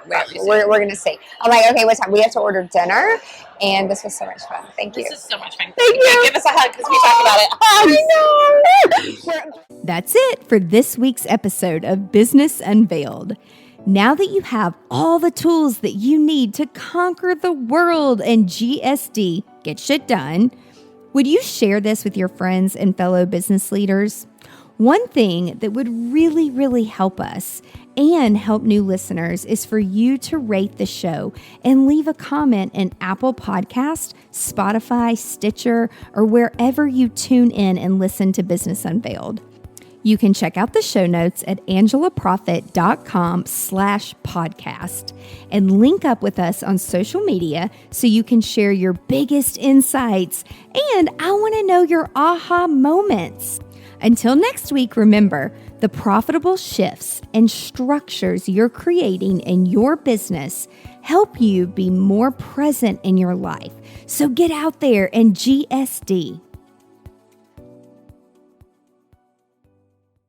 Like, we're going to see. I'm like, okay, what time? We have to order dinner. And this was so much fun. Thank you. This is so much fun. Thank you. Give us a hug because we talked about it. I know. That's it for this week's episode of Business Unveiled. Now that you have all the tools that you need to conquer the world and GSD, get shit done, would you share this with your friends and fellow business leaders? One thing that would really, really help us and help new listeners is for you to rate the show and leave a comment in Apple Podcast, Spotify, Stitcher, or wherever you tune in and listen to Business Unveiled. You can check out the show notes at angelaproffitt.com/podcast and link up with us on social media so you can share your biggest insights. And I want to know your aha moments. Until next week, remember, the profitable shifts and structures you're creating in your business help you be more present in your life. So get out there and GSD.